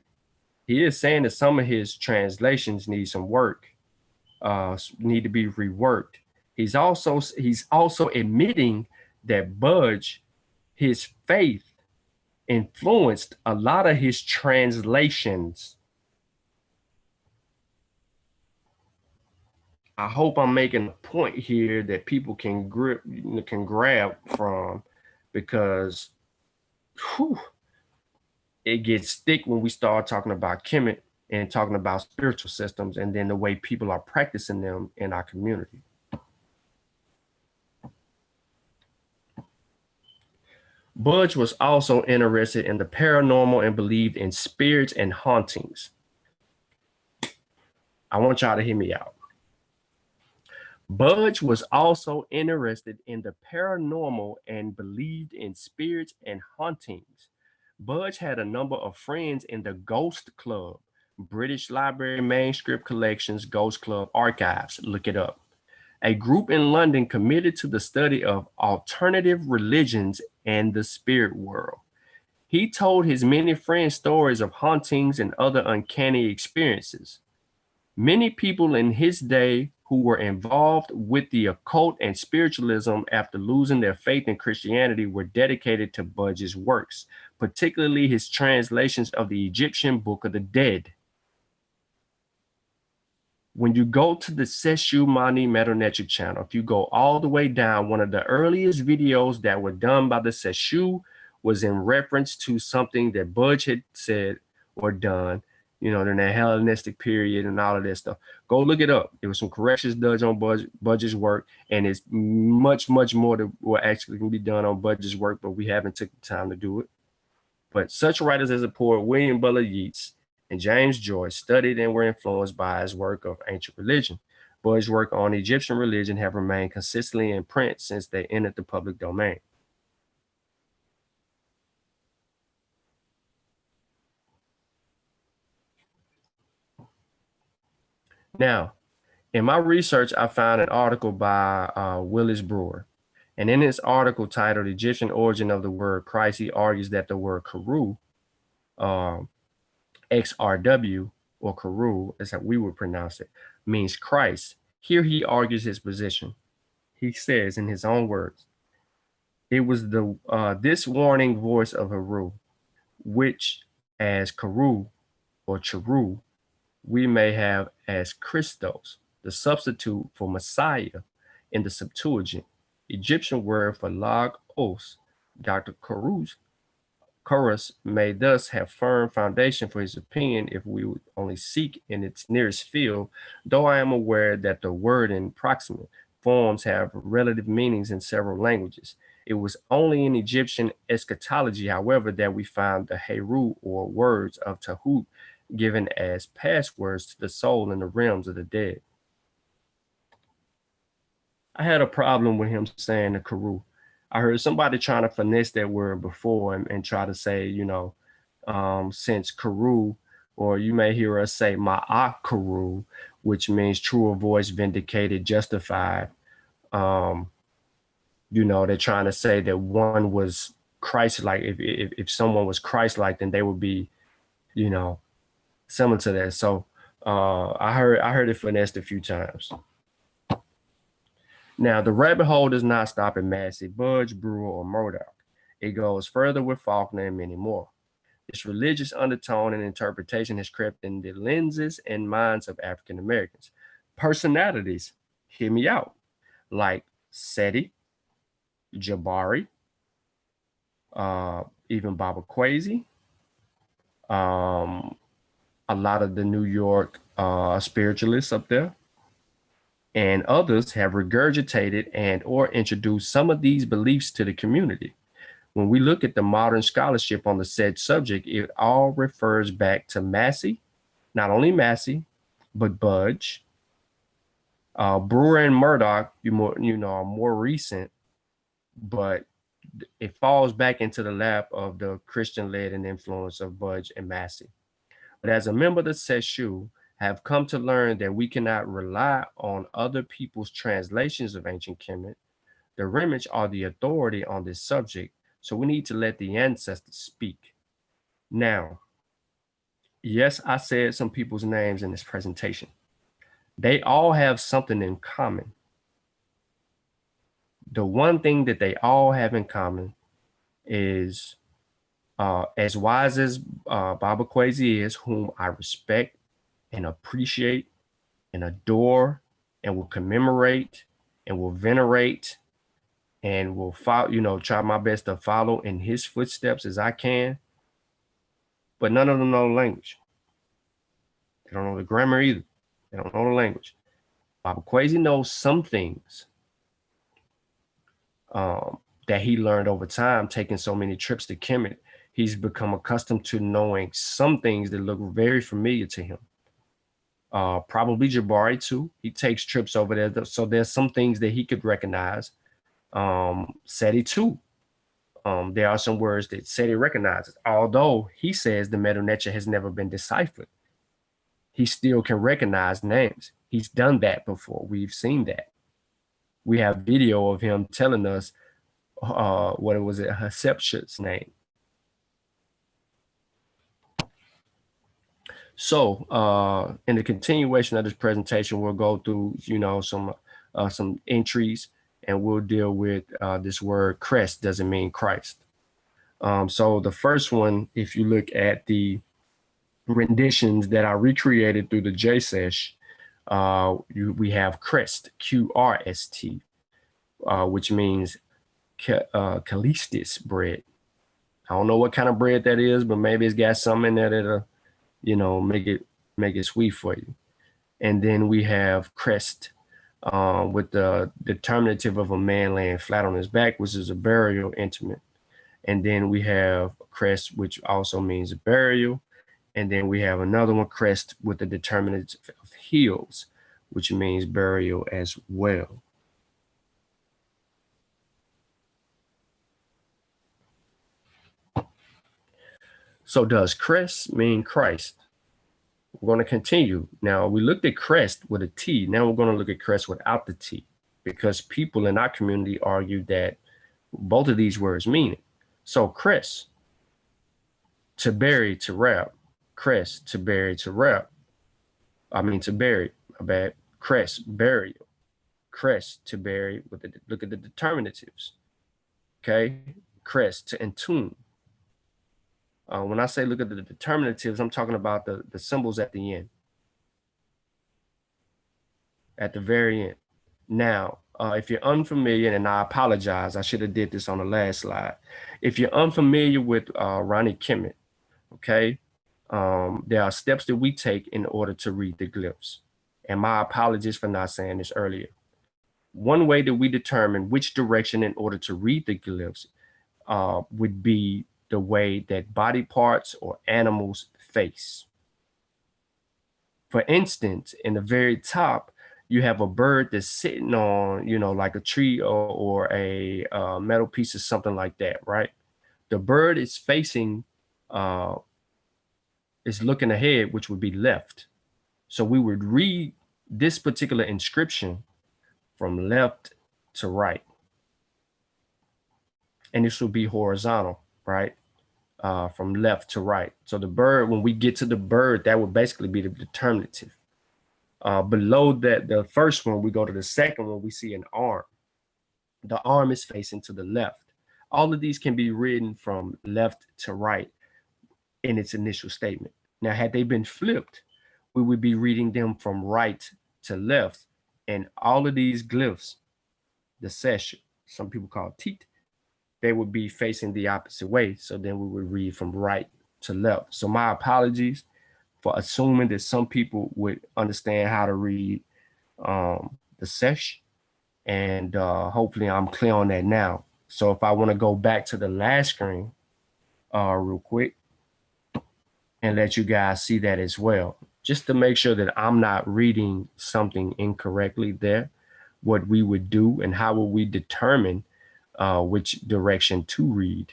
A: He is saying that some of his translations need some work, need to be reworked. He's also admitting that Budge, his faith, influenced a lot of his translations. I hope I'm making a point here that people can grab from, because whew, it gets thick when we start talking about Kemet and talking about spiritual systems, and then the way people are practicing them in our community. Budge was also interested in the paranormal and believed in spirits and hauntings. I want y'all to hear me out. Budge was also interested in the paranormal and believed in spirits and hauntings. Budge had a number of friends in the Ghost Club, British Library Manuscript Collections Ghost Club Archives. Look it up. A group in London committed to the study of alternative religions and the spirit world. He told his many friends stories of hauntings and other uncanny experiences. Many people in his day who were involved with the occult and spiritualism after losing their faith in Christianity were dedicated to Budge's works, particularly his translations of the Egyptian Book of the Dead. When you go to the Seshu Mani Metanetric channel, if you go all the way down, one of the earliest videos that were done by the Seshu was in reference to something that Budge had said or done, you know, during that Hellenistic period and all of that stuff. Go look it up. There was some corrections done on Budge's work, and it's much, much more that what actually can be done on Budge's work, but we haven't took the time to do it. But such writers as the poet William Butler Yeats and James Joyce studied and were influenced by his work of ancient religion. Budge's work on Egyptian religion have remained consistently in print since they entered the public domain. Now, in my research, I found an article by Willis Brewer. And in this article titled Egyptian Origin of the Word Christ, he argues that the word Karu, XRW, or Karu, as we would pronounce it, means Christ. Here he argues his position. He says in his own words, it was this warning voice of Haru, which as Karu or Charu, we may have as Christos, the substitute for Messiah in the Septuagint. Egyptian word for logos. Dr. Krst may thus have firm foundation for his opinion if we would only seek in its nearest field, though I am aware that the word in proximate forms have relative meanings in several languages. It was only in Egyptian eschatology, however, that we found the Heru, or words of Tahut, given as passwords to the soul in the realms of the dead. I had a problem with him saying the Karu. I heard somebody trying to finesse that word before and try to say, you know, since Karu, or you may hear us say Ma'ak Karu, which means truer voice, vindicated, justified. You know, they're trying to say that one was Christ-like. If someone was Christ-like, then they would be, you know, similar to that. So I heard it finessed a few times. Now, the rabbit hole does not stop at Massey, Budge, Brewer, or Murdoch. It goes further with Faulkner and many more. This religious undertone and interpretation has crept in the lenses and minds of African Americans. Personalities, hear me out, like Seti, Jabari, even Baba Kwesi, a lot of the New York spiritualists up there, and others have regurgitated and or introduced some of these beliefs to the community. When we look at the modern scholarship on the said subject, it all refers back to Massey, not only Massey, but Budge. Brewer and Murdoch, are more recent, but it falls back into the lap of the Christian-led and influence of Budge and Massey. But as a member of the Seshu, have come to learn that we cannot rely on other people's translations of ancient Kemet. The Remich are the authority on this subject, so we need to let the ancestors speak. Now, yes, I said some people's names in this presentation. They all have something in common. the one thing that they all have in common is, as wise as Baba Kwesi is, whom I respect and appreciate and adore and will commemorate and will venerate and will follow, try my best to follow in his footsteps as I can. But none of them know the language. They don't know the grammar either. They don't know the language. Baba Kwesi knows some things that he learned over time, taking so many trips to Kemet. He's become accustomed to knowing some things that look very familiar to him. Probably Jabari too. He takes trips over there, so there's some things that he could recognize. Seti too. There are some words that Seti recognizes, although he says the Medu Neter has never been deciphered. He still can recognize names. He's done that before. We've seen that. We have video of him telling us what was it, Hatshepsut's name. So in the continuation of this presentation, we'll go through, some entries, and we'll deal with this word Krst doesn't mean Christ. So the first one, if you look at the renditions that are recreated through the JSesh, we have Krst, Qrst, which means Kalistis bread. I don't know what kind of bread that is, but maybe it's got something in there that'll, make it sweet for you. And then we have Krst, with the determinative of a man laying flat on his back, which is a burial intimate. And then we have Krst, which also means a burial. And then we have another one, Krst, with the determinative of heels, which means burial as well. So does Krst mean Christ? We're going to continue. Now, we looked at Krst with a T. Now we're going to look at Krst without the T, because people in our community argue that both of these words mean it. So Krst, to bury, to wrap. Krst, to bury, to wrap. To bury, my bad. Krst, burial. Krst, to bury, look at the determinatives. Okay, Krst, to entune. When I say look at the determinatives, I'm talking about the symbols at the end, at the very end. Now, if you're unfamiliar, and I apologize, I should have did this on the last slide. If you're unfamiliar with Ronnie Kemet, okay, there are steps that we take in order to read the glyphs. And my apologies for not saying this earlier. One way that we determine which direction in order to read the glyphs would be the way that body parts or animals face. For instance, in the very top, you have a bird that's sitting on, like a tree or a metal piece or something like that, right? The bird is facing, is looking ahead, which would be left. So we would read this particular inscription from left to right. And this would be horizontal, right? From left to right. So the bird, when we get to the bird, that would basically be the determinative. Below that, the first one, we go to the second one, we see an arm. The arm is facing to the left. All of these can be written from left to right in its initial statement. Now, had they been flipped, we would be reading them from right to left. And all of these glyphs, the sesh, some people call it teeth, they would be facing the opposite way. So then we would read from right to left. So my apologies for assuming that some people would understand how to read the sesh. And hopefully I'm clear on that now. So if I want to go back to the last screen real quick and let you guys see that as well, just to make sure that I'm not reading something incorrectly there, what we would do and how will we determine which direction to read,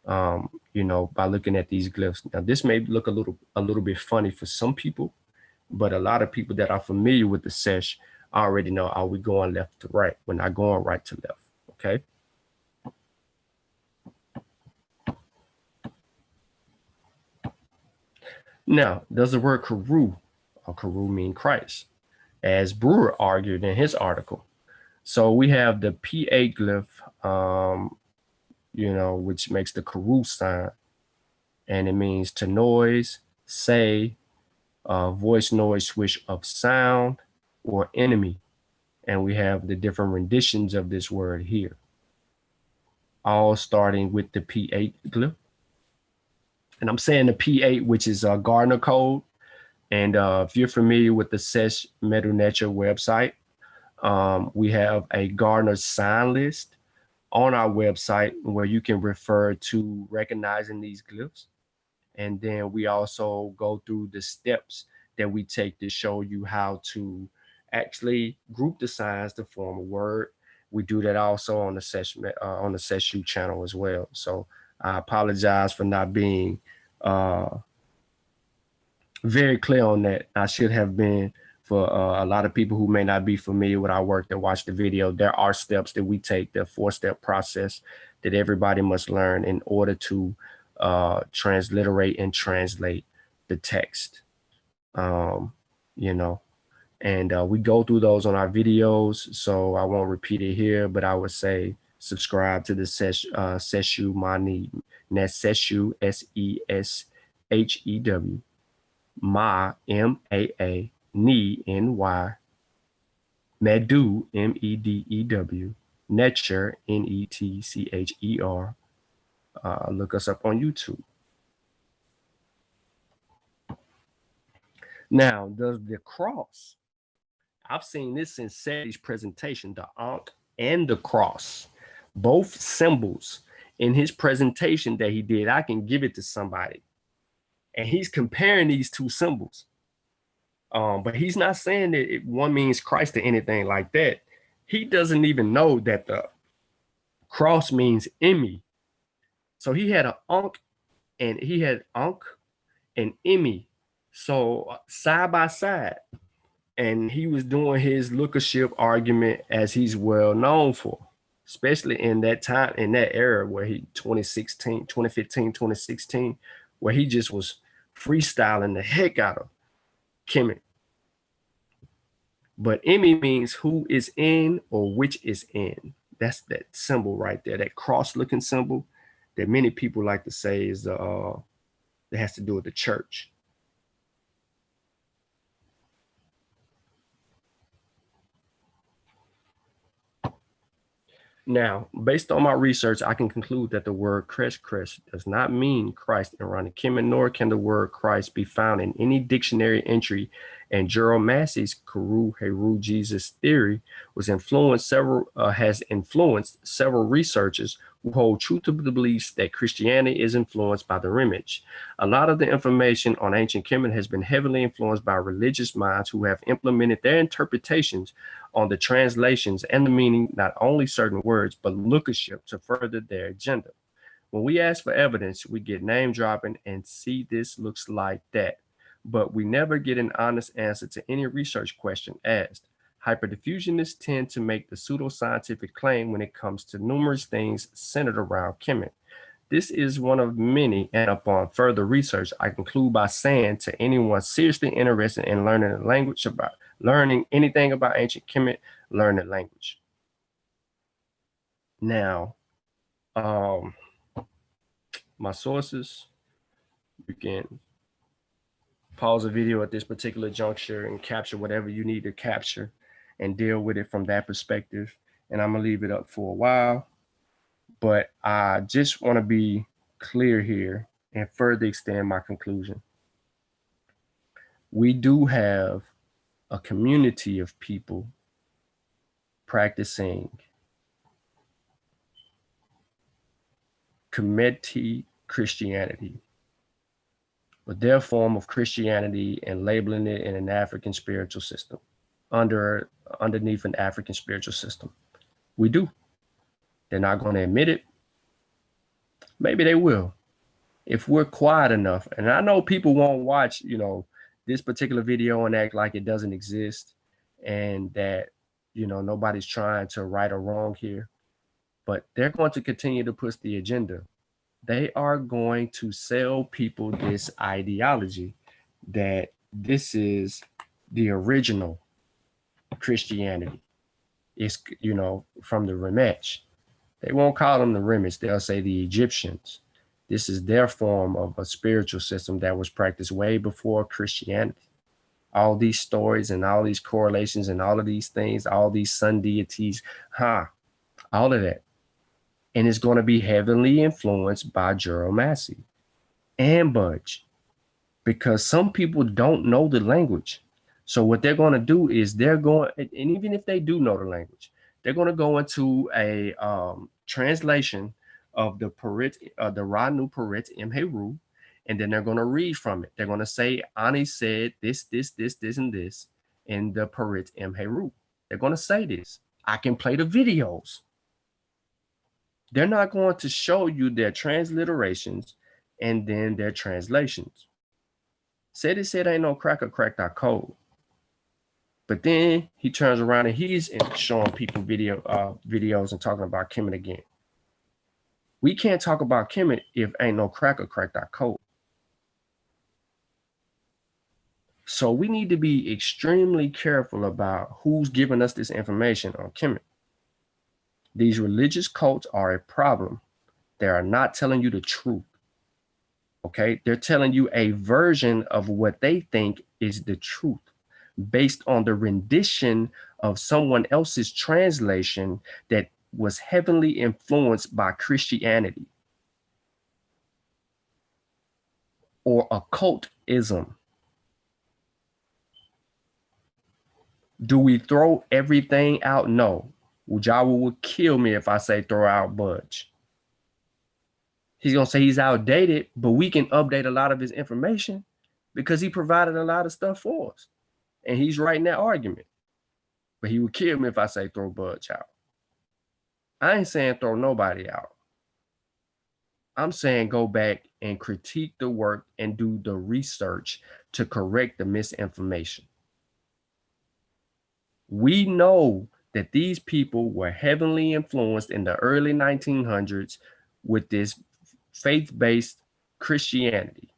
A: by looking at these glyphs. Now, this may look a little bit funny for some people, but a lot of people that are familiar with the sesh already know, are we going left to right? We're not going right to left, okay? Now, does the word Karu or Karu mean Christ? As Brewer argued in his article. So we have the P8 glyph, which makes the Krst sign, and it means to noise, say, voice noise switch of sound, or enemy. And we have the different renditions of this word here, all starting with the P8 glyph. And I'm saying the P8, which is a Gardner code. And if you're familiar with the Sesh Medunecha website, we have a Gardner sign list on our website where you can refer to recognizing these glyphs. And then we also go through the steps that we take to show you how to actually group the signs to form a word. We do that also on the Seshu channel as well. So I apologize for not being very clear on that. I should have been. For a lot of people who may not be familiar with our work that watch the video, there are steps that we take, the 4-step process that everybody must learn in order to transliterate and translate the text. And we go through those on our videos, so I won't repeat it here, but I would say subscribe to the Seshu Mani, that's Seshu, Seshew, Ma, M-A-A, Ni, N-Y, Medu, M-E-D-E-W, Netcher, N-E-T-C-H-E-R. Look us up on YouTube. Now, does the cross, I've seen this in Seti's presentation, the Ankh and the cross, both symbols in his presentation that he did. I can give it to somebody. And he's comparing these two symbols. But he's not saying that one means Christ or anything like that. He doesn't even know that the cross means Emi. So he had an Ankh and he had Ankh and Emi. So side by side. And he was doing his lookership argument as he's well known for, especially in that time, in that era where 2015, 2016, where he just was freestyling the heck out of Kemet. But Emi means who is in or which is in. That's that symbol right there, that cross-looking symbol that many people like to say is that has to do with the church. Now, based on my research, I can conclude that the word Krst does not mean Christ in Rani Kemet, nor can the word Christ be found in any dictionary entry. And Gerald Massey's Kuru Heru Jesus theory has influenced several researchers who hold true to the beliefs that Christianity is influenced by the Rimage. A lot of the information on ancient Kemet has been heavily influenced by religious minds who have implemented their interpretations on the translations and the meaning, not only certain words, but lookership to further their agenda. When we ask for evidence, we get name dropping and see this looks like that, but we never get an honest answer to any research question asked. Hyperdiffusionists tend to make the pseudoscientific claim when it comes to numerous things centered around Kemet. This is one of many, and upon further research, I conclude by saying to anyone seriously interested in learning a language about learning anything about ancient Kemet, learn the language. Now, my sources, you can pause the video at this particular juncture and capture whatever you need to capture and deal with it from that perspective. And I'm gonna leave it up for a while, but I just wanna be clear here and further extend my conclusion. We do have a community of people practicing Km.t Christianity, with their form of Christianity and labeling it in an African spiritual system, underneath an African spiritual system. We do. They're not going to admit it. Maybe they will, if we're quiet enough. And I know people won't watch, this particular video and act like it doesn't exist and that, nobody's trying to right or wrong here. But they're going to continue to push the agenda. They are going to sell people this ideology that this is the original Christianity. It's, from the Remetz. They won't call them the Remetz. They'll say the Egyptians. This is their form of a spiritual system that was practiced way before Christianity. All these stories and all these correlations and all of these things, all these sun deities, all of that. And it's going to be heavily influenced by Juro-Massey and Budge, because some people don't know the language. So what they're going to do is and even if they do know the language, they're going to go into a translation of the Ranu Paret Imheru, and then they're going to read from it. They're going to say, Ani said this, and this in the Paret Imheru. They're going to say this. I can play the videos. They're not going to show you their transliterations and then their translations. Said ain't no cracker cracked our code. But then he turns around and he's showing people videos and talking about Kemet again. We can't talk about Kemet if ain't no cracker cracked our code. So we need to be extremely careful about who's giving us this information on Kemet. These religious cults are a problem. They are not telling you the truth. Okay, they're telling you a version of what they think is the truth based on the rendition of someone else's translation that was heavily influenced by Christianity or occultism. Do we throw everything out? No. Ujawa would kill me if I say throw out Budge. He's going to say he's outdated, but we can update a lot of his information because he provided a lot of stuff for us. And he's right in that argument. But he would kill me if I say throw Budge out. I ain't saying throw nobody out. I'm saying go back and critique the work and do the research to correct the misinformation. We know that these people were heavily influenced in the early 1900s with this faith-based Christianity,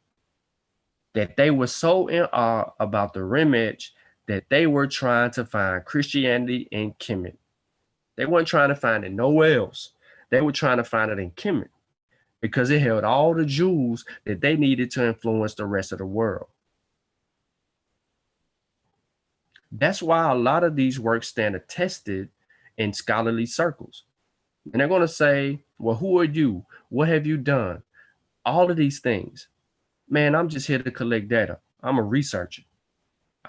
A: that they were so in awe about the Remetz that they were trying to find Christianity in Kemet. They weren't trying to find it nowhere else. They were trying to find it in Kemet because it held all the jewels that they needed to influence the rest of the world. That's why a lot of these works stand attested in scholarly circles. And they're going to say, well, who are you? What have you done? All of these things. Man, I'm just here to collect data. I'm a researcher.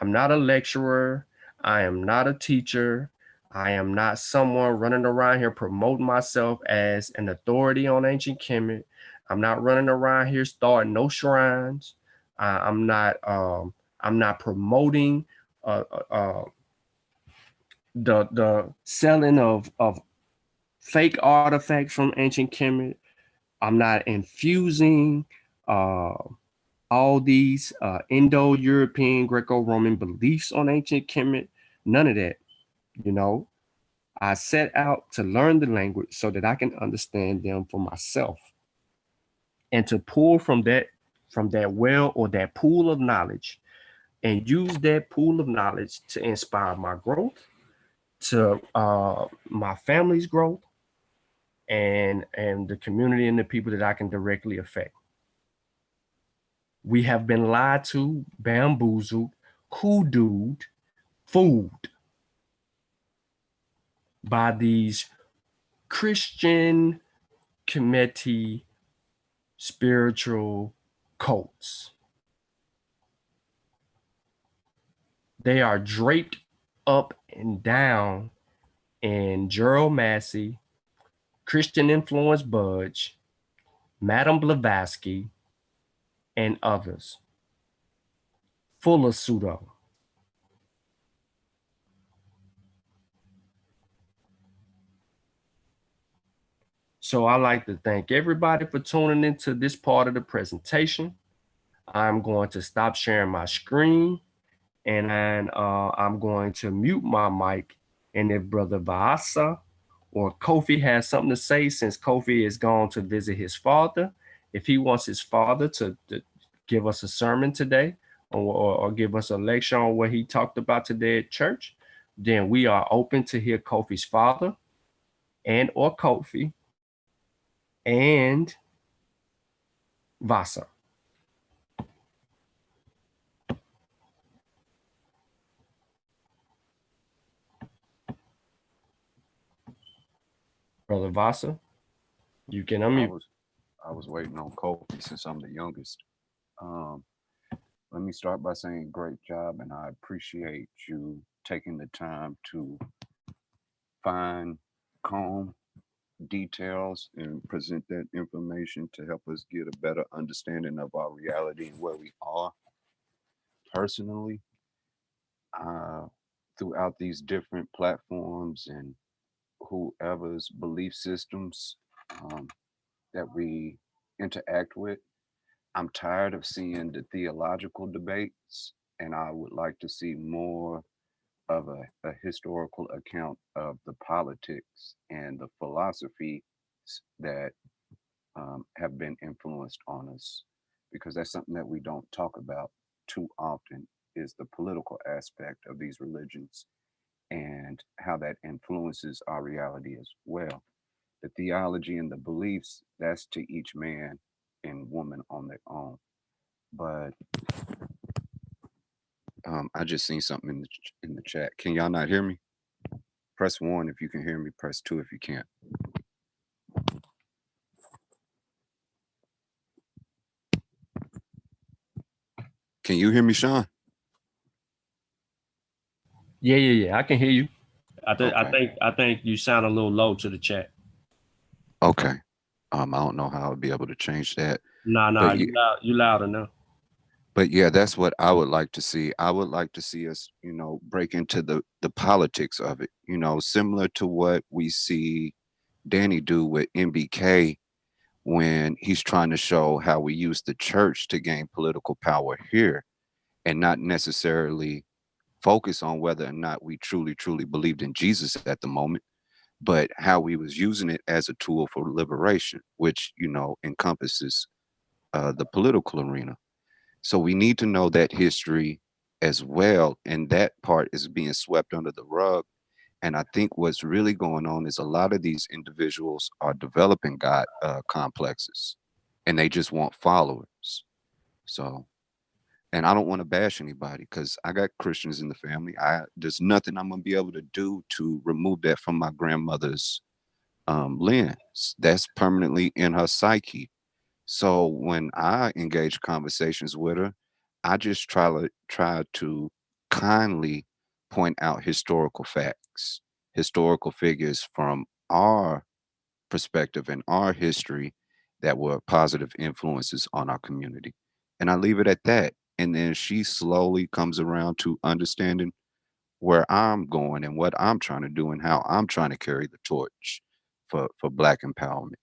A: I'm not a lecturer. I am not a teacher. I am not someone running around here promoting myself as an authority on ancient Kemet. I'm not running around here starting no shrines. I'm not promoting the selling of fake artifacts from ancient Kemet. I'm not infusing all these Indo-European Greco-Roman beliefs on ancient Kemet. None of that. I set out to learn the language so that I can understand them for myself and to pull from that well or that pool of knowledge and use that pool of knowledge to inspire my growth, to my family's growth, and the community and the people that I can directly affect. We have been lied to, bamboozled, hoodooed, fooled by these Christian Km.t spiritual cults. They are draped up and down in Juro-Massey, Christian influence Budge, Madame Blavatsky, and others, full of pseudo. So I'd like to thank everybody for tuning into this part of the presentation. I'm going to stop sharing my screen and I'm going to mute my mic. And if Brother Vaasa or Kofi has something to say, since Kofi is gone to visit his father, if he wants his father to give us a sermon today or give us a lecture on what he talked about today at church, then we are open to hear Kofi's father and or Kofi and Vasa. Brother Vasa, you can unmute.
D: I was waiting on Kofi since I'm the youngest. Um, Let me start by saying great job, and I appreciate you taking the time to find, comb details and present that information to help us get a better understanding of our reality and where we are personally. Uh, Throughout these different platforms and whoever's belief systems um, that we interact with, I'm tired of seeing the theological debates, and I would like to see more of a historical account of the politics and the philosophy that have been influenced on us, because that's something that we don't talk about too often, is the political aspect of these religions and how that influences our reality as well. The theology and the beliefs, that's to each man and woman on their own. But I just seen something in the chat. Can y'all not hear me? Press 1 if you can hear me. Press 2 if you can't. Can you hear me, Sean?
A: Yeah. I can hear you.
D: Okay.
A: I think you sound a little low to the chat.
D: Okay. I don't know how I'll be able to change that.
A: Nah,
D: But
A: you loud enough.
D: but yeah, that's what I would like to see. I would like to see us, break into the politics of it. Similar to what we see Danny do with MBK when he's trying to show how we use the church to gain political power here, and not necessarily focus on whether or not we truly believed in Jesus at the moment, but how we was using it as a tool for liberation, which encompasses the political arena. So we need to know that history as well, and that part is being swept under the rug. And I think what's really going on is a lot of these individuals are developing God complexes, and they just want followers. So, and I don't want to bash anybody because I got Christians in the family. There's nothing I'm gonna be able to do to remove that from my grandmother's lens. That's permanently in her psyche. So when I engage conversations with her, I just try to kindly point out historical facts, historical figures from our perspective and our history that were positive influences on our community. And I leave it at that. And then she slowly comes around to understanding where I'm going and what I'm trying to do and how I'm trying to carry the torch for Black empowerment.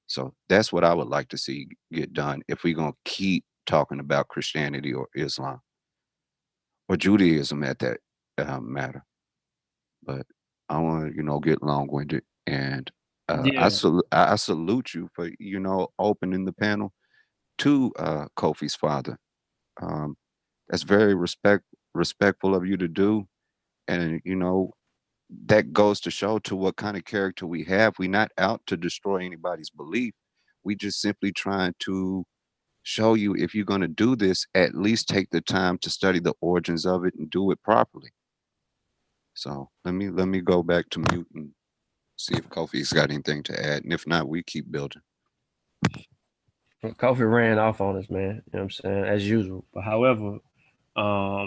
D: So that's what I would like to see get done if we're going to keep talking about Christianity or Islam or Judaism at that matter. But I want to, get long winded. And
A: Yeah.
D: I salute you for, opening the panel to Kofi's father. Um, that's very respectful of you to do. And, that goes to show to what kind of character we have. We're not out to destroy anybody's belief. We just simply trying to show you, if you're going to do this, at least take the time to study the origins of it and do it properly. So let me go back to mute and see if Kofi's got anything to add. And if not, we keep building.
A: Kofi ran off on us, man. You know what I'm saying? As usual. But however,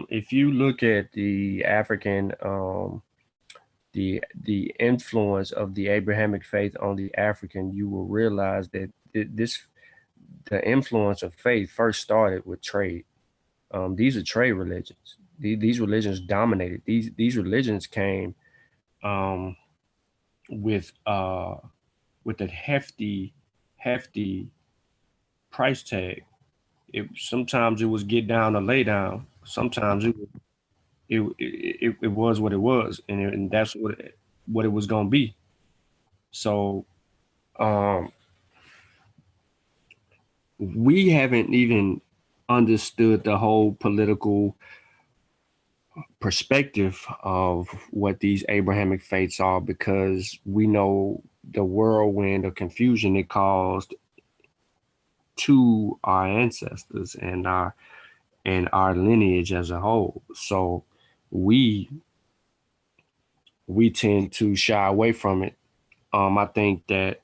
A: if you look at the African the influence of the Abrahamic faith on the African, you will realize that the influence of faith first started with trade. These are trade religions. These religions dominated. These religions came um, with a hefty price tag. Sometimes it was get down or lay down. Sometimes it was what it was, and that's what it was gonna be. So um, we haven't even understood the whole political perspective of what these Abrahamic faiths are, because we know the whirlwind of confusion it caused to our ancestors and our lineage as a whole. So we we tend to shy away from it. I think that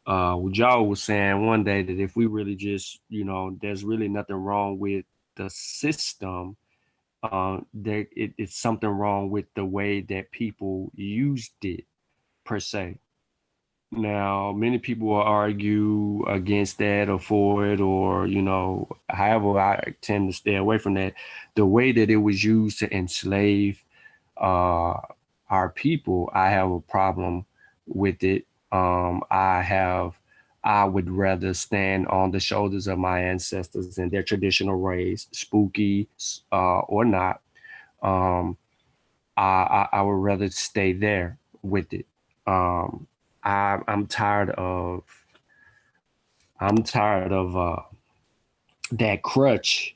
A: what y'all was saying one day, that if we really just, there's really nothing wrong with the system. It's something wrong with the way that people used it per se. Now, many people will argue against that or for it, or, however, I tend to stay away from that. The way that it was used to enslave uh, our people, I have a problem with it. I would rather stand on the shoulders of my ancestors and their traditional ways, spooky or not. Um, I would rather stay there with it. Um, I'm tired of that crutch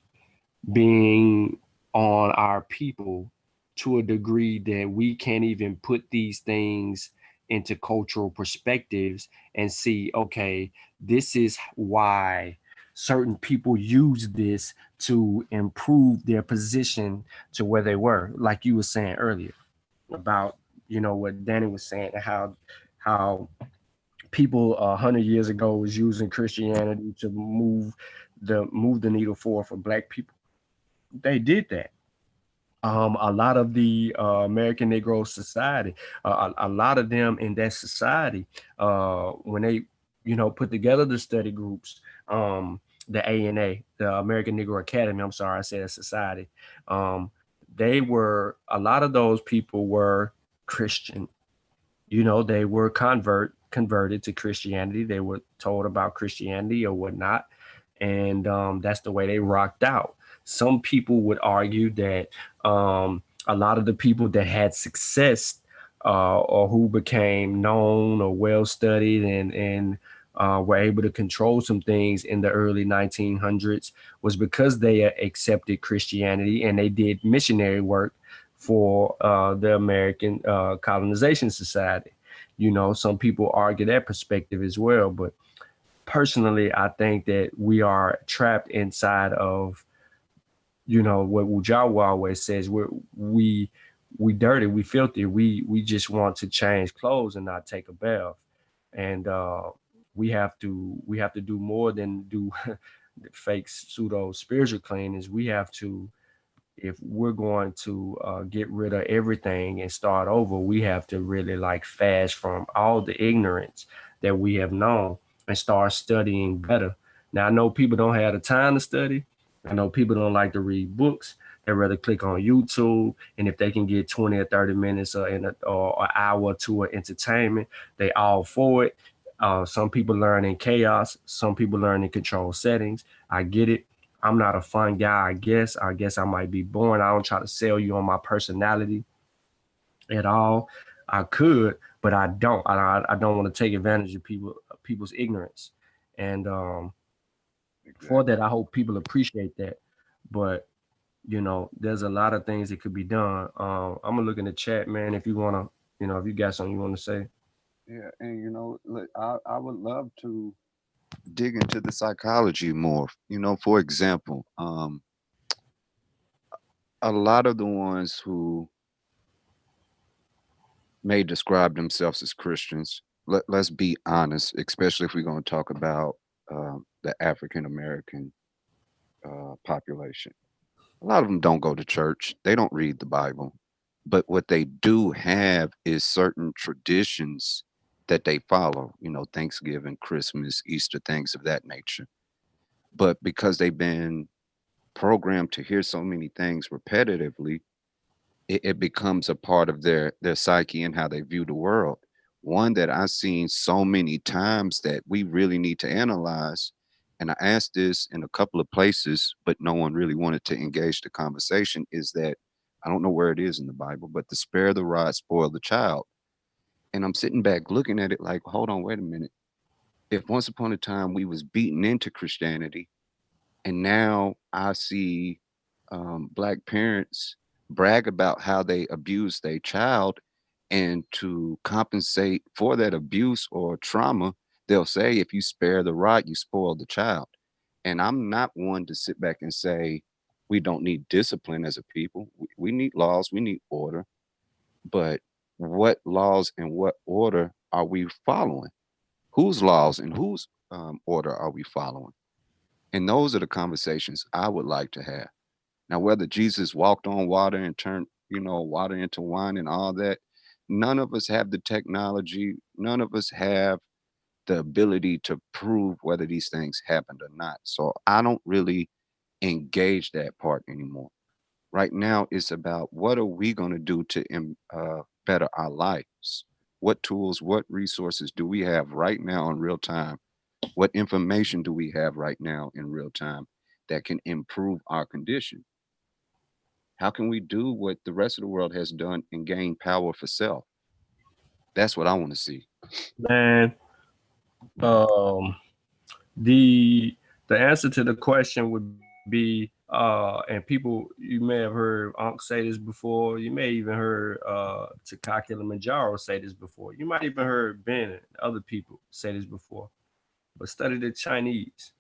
A: being on our people to a degree that we can't even put these things into cultural perspectives and see, okay, this is why certain people use this to improve their position to where they were, like you were saying earlier about, what Danny was saying, how people 100 years ago was using Christianity to move the needle forward for Black people. They did that. A lot of the American Negro Society, a lot of them in that society, when they, put together the study groups, the ANA, the American Negro Academy. I'm sorry, I said society. Um, a lot of those people were Christian. They were converted to Christianity. They were told about Christianity or whatnot, and that's the way they rocked out. Some people would argue that a lot of the people that had success or who became known or well studied and were able to control some things in the early 1900s was because they accepted Christianity and they did missionary work for the American Colonization Society. Some people argue that perspective as well, but personally, I think that we are trapped inside of, what Wujawa always says, we dirty, we filthy, we just want to change clothes and not take a bath, and we have to do more than do fake pseudo spiritual cleanings. We have to, if we're going to get rid of everything and start over, we have to really like fast from all the ignorance that we have known and start studying better. Now, I know people don't have the time to study. I know people don't like to read books. They rather click on YouTube, and if they can get 20 or 30 minutes or an hour or two of entertainment, they all for it. Some people learn in chaos. Some people learn in controlled settings. I get it. I'm not a fun guy, I guess. I guess I might be boring. I don't try to sell you on my personality at all. I could, but I don't. I don't want to take advantage of people's ignorance. And for that, I hope people appreciate that. But there's a lot of things that could be done. I'm gonna look in the chat, man. If you wanna, if you got something you want to say.
D: Yeah, and look, I would love to dig into the psychology more. For example, a lot of the ones who may describe themselves as Christians, let's be honest, especially if we're going to talk about the African American population. A lot of them don't go to church, they don't read the Bible, but what they do have is certain traditions that they follow, Thanksgiving, Christmas, Easter, things of that nature. But because they've been programmed to hear so many things repetitively, it becomes a part of their psyche and how they view the world. One that I've seen so many times that we really need to analyze, and I asked this in a couple of places, but no one really wanted to engage the conversation, is that I don't know where it is in the Bible, but the spare the rod, spoil the child. And I'm sitting back looking at it like, hold on, wait a minute. If once upon a time we was beaten into Christianity, and now I see Black parents brag about how they abuse their child, and to compensate for that abuse or trauma, they'll say, if you spare the rod, you spoil the child. And I'm not one to sit back and say we don't need discipline as a people. We need laws, we need order, but what laws and what order are we following? Whose laws and whose order are we following? And those are the conversations I would like to have. Now, whether Jesus walked on water and turned, water into wine and all that, none of us have the technology. None of us have the ability to prove whether these things happened or not. So I don't really engage that part anymore. Right now, it's about what are we going to do to better our lives? What tools, what resources do we have right now in real time? What information do we have right now in real time that can improve our condition? How can we do what the rest of the world has done and gain power for self? That's what I want to see.
A: Man, um, the answer to the question would be, and people, you may have heard Unc say this before. You may even heard Taka Kilimanjaro say this before. You might even heard Ben and other people say this before. But study the Chinese.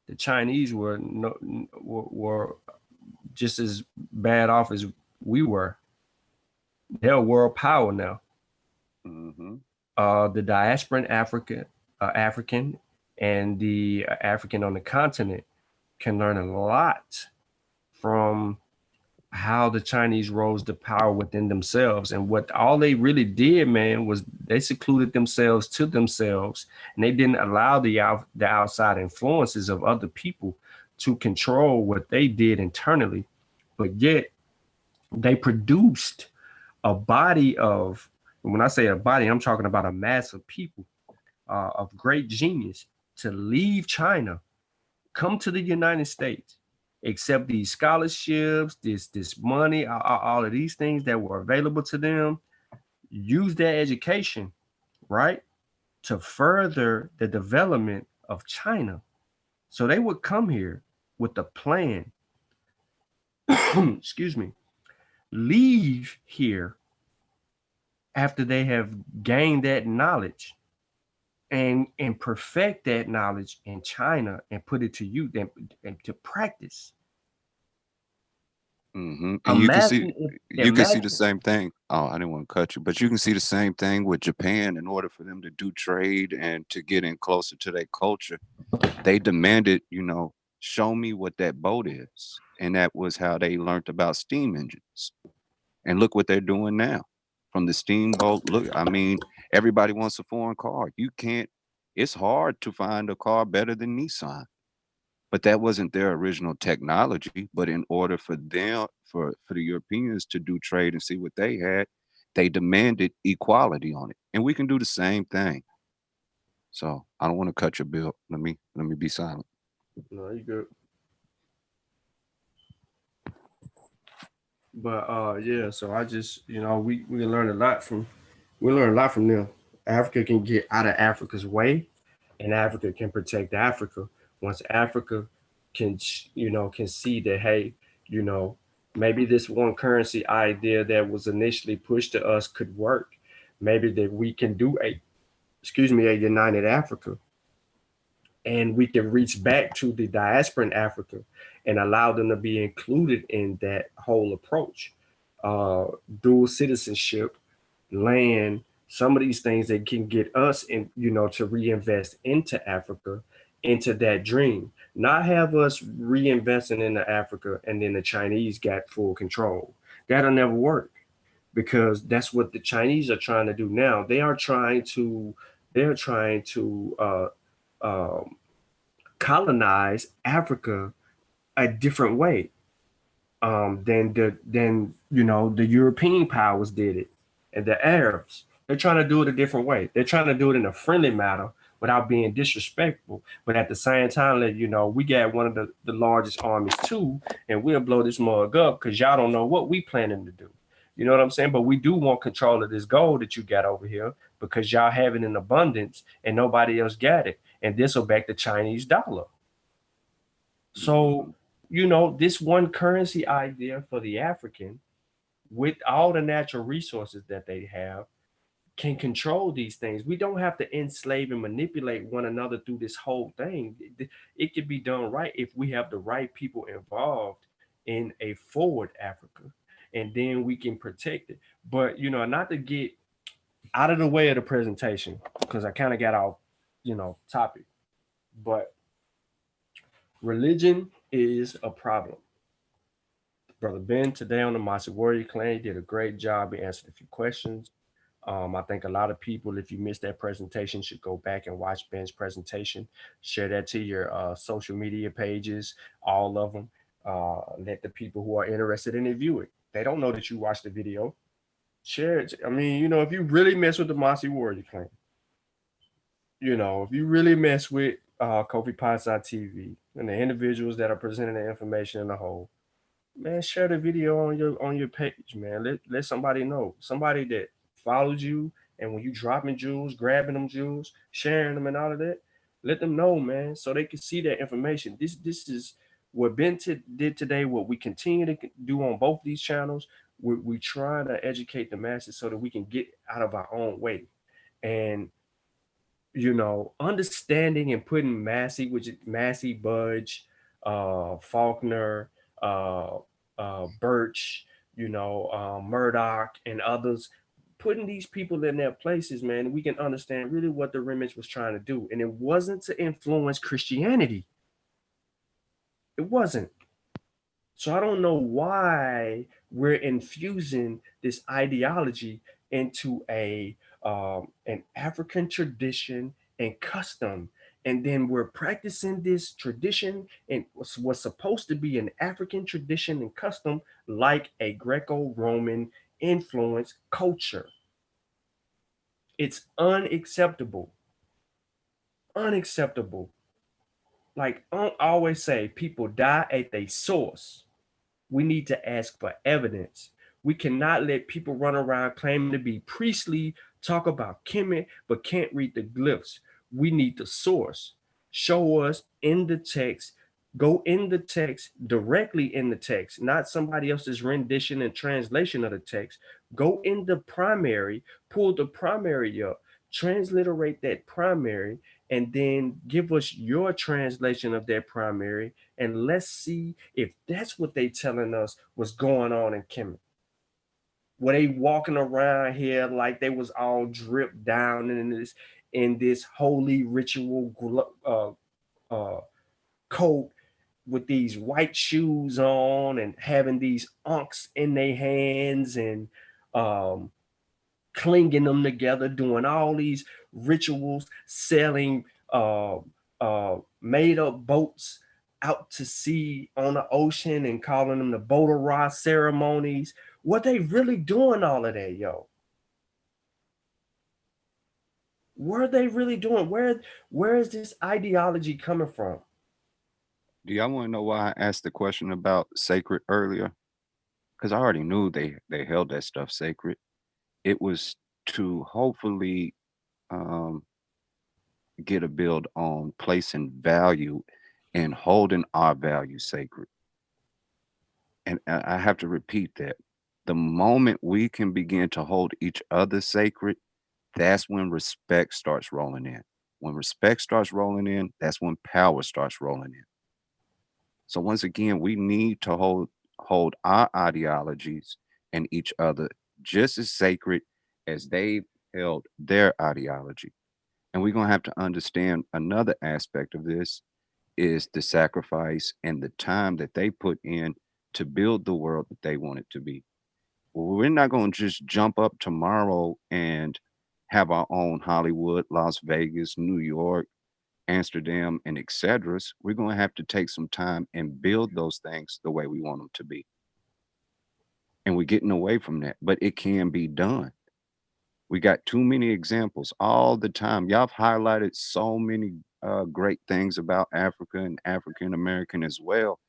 A: The Chinese were were just as bad off as we were. They're a world power now.
D: Mm-hmm.
A: The diasporan African and the African on the continent can learn a lot from how the Chinese rose to power within themselves. And what all they really did, man, was they secluded themselves to themselves, and they didn't allow the outside influences of other people to control what they did internally. But yet they produced a body of, when I say a body, I'm talking about a mass of people of great genius to leave China, come to the United States, accept these scholarships, this money, all of these things that were available to them, use their education, right, to further the development of China. So they would come here with a plan, excuse me, leave here after they have gained that knowledge and perfect that knowledge in China and put it to use and to practice.
D: Mm-hmm. And
A: Imagine if
D: you can see the
A: imagine
D: same thing. Oh, I didn't want to cut you, but you can see the same thing with Japan. In order for them to do trade and to get in closer to their culture, they demanded, show me what that boat is. And that was how they learned about steam engines. And look what they're doing now. From the steamboat, look, I mean, everybody wants a foreign car. You can't, it's hard to find a car better than Nissan. But that wasn't their original technology. But in order for them, for the Europeans to do trade and see what they had, they demanded equality on it. And we can do the same thing. So I don't want to cut your bill. Let me be silent.
A: no, you good. But yeah, so I just, we learn a lot from them. Africa can get out of Africa's way, and Africa can protect Africa. Once Africa can, can see that, hey, you know, maybe this one currency idea that was initially pushed to us could work. Maybe that we can do a united Africa, and we can reach back to the diaspora in Africa and allow them to be included in that whole approach. Uh, Dual citizenship, land, some of these things that can get us in, to reinvest into Africa, into that dream. Not have us reinvesting into Africa and then the Chinese got full control. That'll never work because that's what the Chinese are trying to do now. They're trying to um, colonize Africa a different way than the European powers did it, and the Arabs. They're trying to do it a different way. They're trying to do it in a friendly manner without being disrespectful. But at the same time, we got one of the largest armies too, and we'll blow this mug up because y'all don't know what we planning to do. You know what I'm saying? But we do want control of this gold that you got over here because y'all have it in abundance and nobody else got it. And this will back the Chinese dollar. So, this one currency idea for the African with all the natural resources that they have, can control these things. We don't have to enslave and manipulate one another through this whole thing. It can be done right if we have the right people involved in a forward Africa, and then we can protect it. But not to get out of the way of the presentation, because I kind of got off, topic. But religion is a problem. Brother Ben, today on the Masi Warrior Clan, did a great job. He answered a few questions. I think a lot of people, if you missed that presentation, should go back and watch Ben's presentation. Share that to your social media pages, all of them. Let the people who are interested in it view it. They don't know that you watched the video. Share it. I mean, if you really mess with the Masi Warrior Clan, if you really mess with Km.t and the individuals that are presenting the information in the whole, man, share the video on your page, man. Let somebody know. Somebody that follows you, and when you dropping jewels, grabbing them jewels, sharing them and all of that, let them know, man, so they can see that information. This is what did today, what we continue to do on both these channels. We trying to educate the masses so that we can get out of our own way. And understanding and putting Massey, which is Massey, Budge, Faulkner, uh, Birch, Murdoch, and others, putting these people in their places, man, we can understand really what the remnants was trying to do. And it wasn't to influence Christianity. It wasn't. So I don't know why we're infusing this ideology into an African tradition and custom, and then we're practicing this tradition and what's supposed to be an African tradition and custom like a Greco-Roman influence culture. It's unacceptable. Unacceptable. Like I always say, people die at their source. We need to ask for evidence. We cannot let people run around claiming to be priestly, talk about Kemet, but can't read the glyphs. We need the source. Show us in the text. Go in the text, directly in the text, not somebody else's rendition and translation of the text. Go in the primary, pull the primary up, transliterate that primary, and then give us your translation of that primary, and let's see if that's what they telling us was going on in Kemet. Were they walking around here like they was all dripped down in this holy ritual coat with these white shoes on and having these unks in their hands and um, clinging them together, doing all these rituals, sailing uh, made up boats out to sea on the ocean and calling them the Bodara ceremonies. What they really doing all of that, yo? What are they really doing? Where is this ideology coming from?
D: Do y'all want to know why I asked the question about sacred earlier? Because I already knew they held that stuff sacred. It was to hopefully um, get a build on placing value and holding our value sacred. And I have to repeat that. The moment we can begin to hold each other sacred, that's when respect starts rolling in. When respect starts rolling in, that's when power starts rolling in. So once again, we need to hold our ideologies and each other just as sacred as they held their ideology. And we're going to have to understand another aspect of this is the sacrifice and the time that they put in to build the world that they want it to be. Well, we're not going to just jump up tomorrow and have our own Hollywood, Las Vegas, New York, Amsterdam, and etc. We're going to have to take some time and build those things the way we want them to be. And we're getting away from that, but it can be done. We got too many examples all the time. Y'all have highlighted so many great things about Africa and African American as well.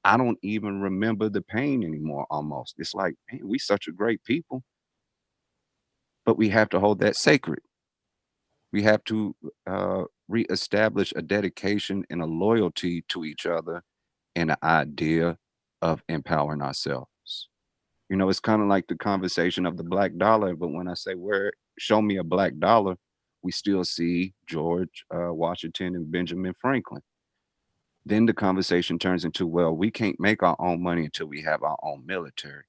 D: I don't even remember the pain anymore almost. It's like, man, we such a great people, but we have to hold that sacred. We have to reestablish a dedication and a loyalty to each other and the idea of empowering ourselves. You know, it's kind of like the conversation of the black dollar. But when I say show me a black dollar, we still see George Washington and Benjamin Franklin. Then the conversation turns into, well, we can't make our own money until we have our own military.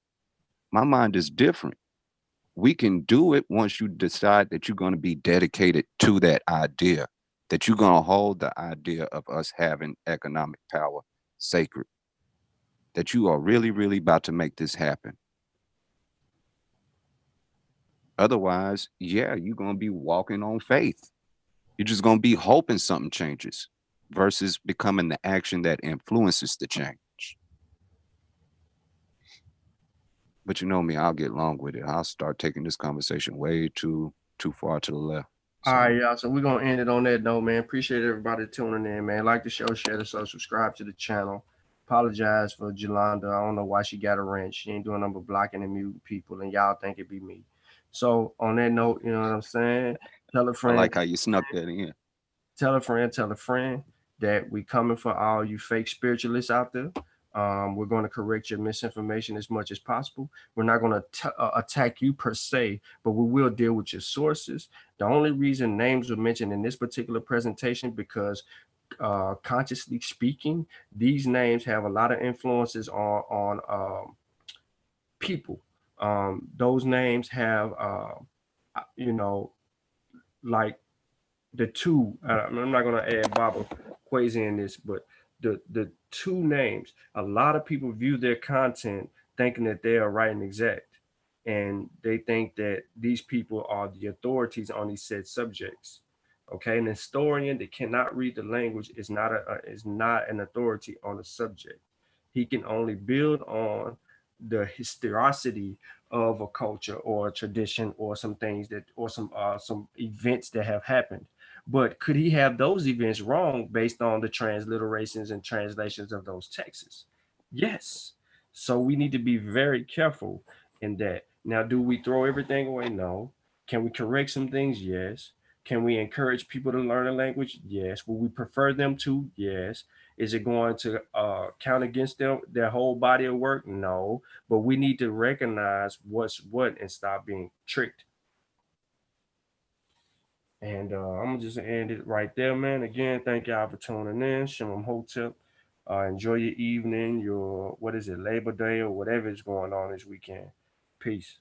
D: My mind is different. We can do it once you decide that you're going to be dedicated to that idea, that you're going to hold the idea of us having economic power sacred, that you are really, really about to make this happen. Otherwise, yeah, you're going to be walking on faith. You're just going to be hoping something changes versus becoming the action that influences the change. But you know me, I'll get long with it. I'll start taking this conversation way too far to the left.
A: All
D: So,
A: right, y'all. So we're gonna end it on that note, man. Appreciate everybody tuning in, man. Like the show, share the show, subscribe to the channel. Apologize for Jolanda. I don't know why she got a wrench. She ain't doing nothing but blocking and muting people, and y'all think it be me. So on that note, you know what I'm saying? Tell a
D: I
A: friend,
D: like how you snuck that in.
A: tell a friend that we coming for all you fake spiritualists out there. We're going to correct your misinformation as much as possible. We're not going to attack you per se, but we will deal with your sources. The only reason names were mentioned in this particular presentation because consciously speaking, these names have a lot of influences on people. Those names have, you know, like the two. I'm not going to add Baba Quasi in this, but the two names. A lot of people view their content thinking that they are right and exact, and they think that these people are the authorities on these said subjects. Okay, an historian that cannot read the language is not an authority on the subject. He can only build on the historicity of a culture or a tradition or some things that or some events that have happened. But could he have those events wrong based on the transliterations and translations of those texts? Yes. So we need to be very careful in that. Now, do we throw everything away? No. Can we correct some things? Yes. Can we encourage people to learn a language? Yes. Will we prefer them to? Yes. Is it going to count against them their whole body of work? No. But we need to recognize what's what and stop being tricked. And I'm gonna just end it right there, man. Again, thank y'all for tuning in. Shalom Hotep. Enjoy your evening, your what is it, Labor Day or whatever is going on this weekend. Peace.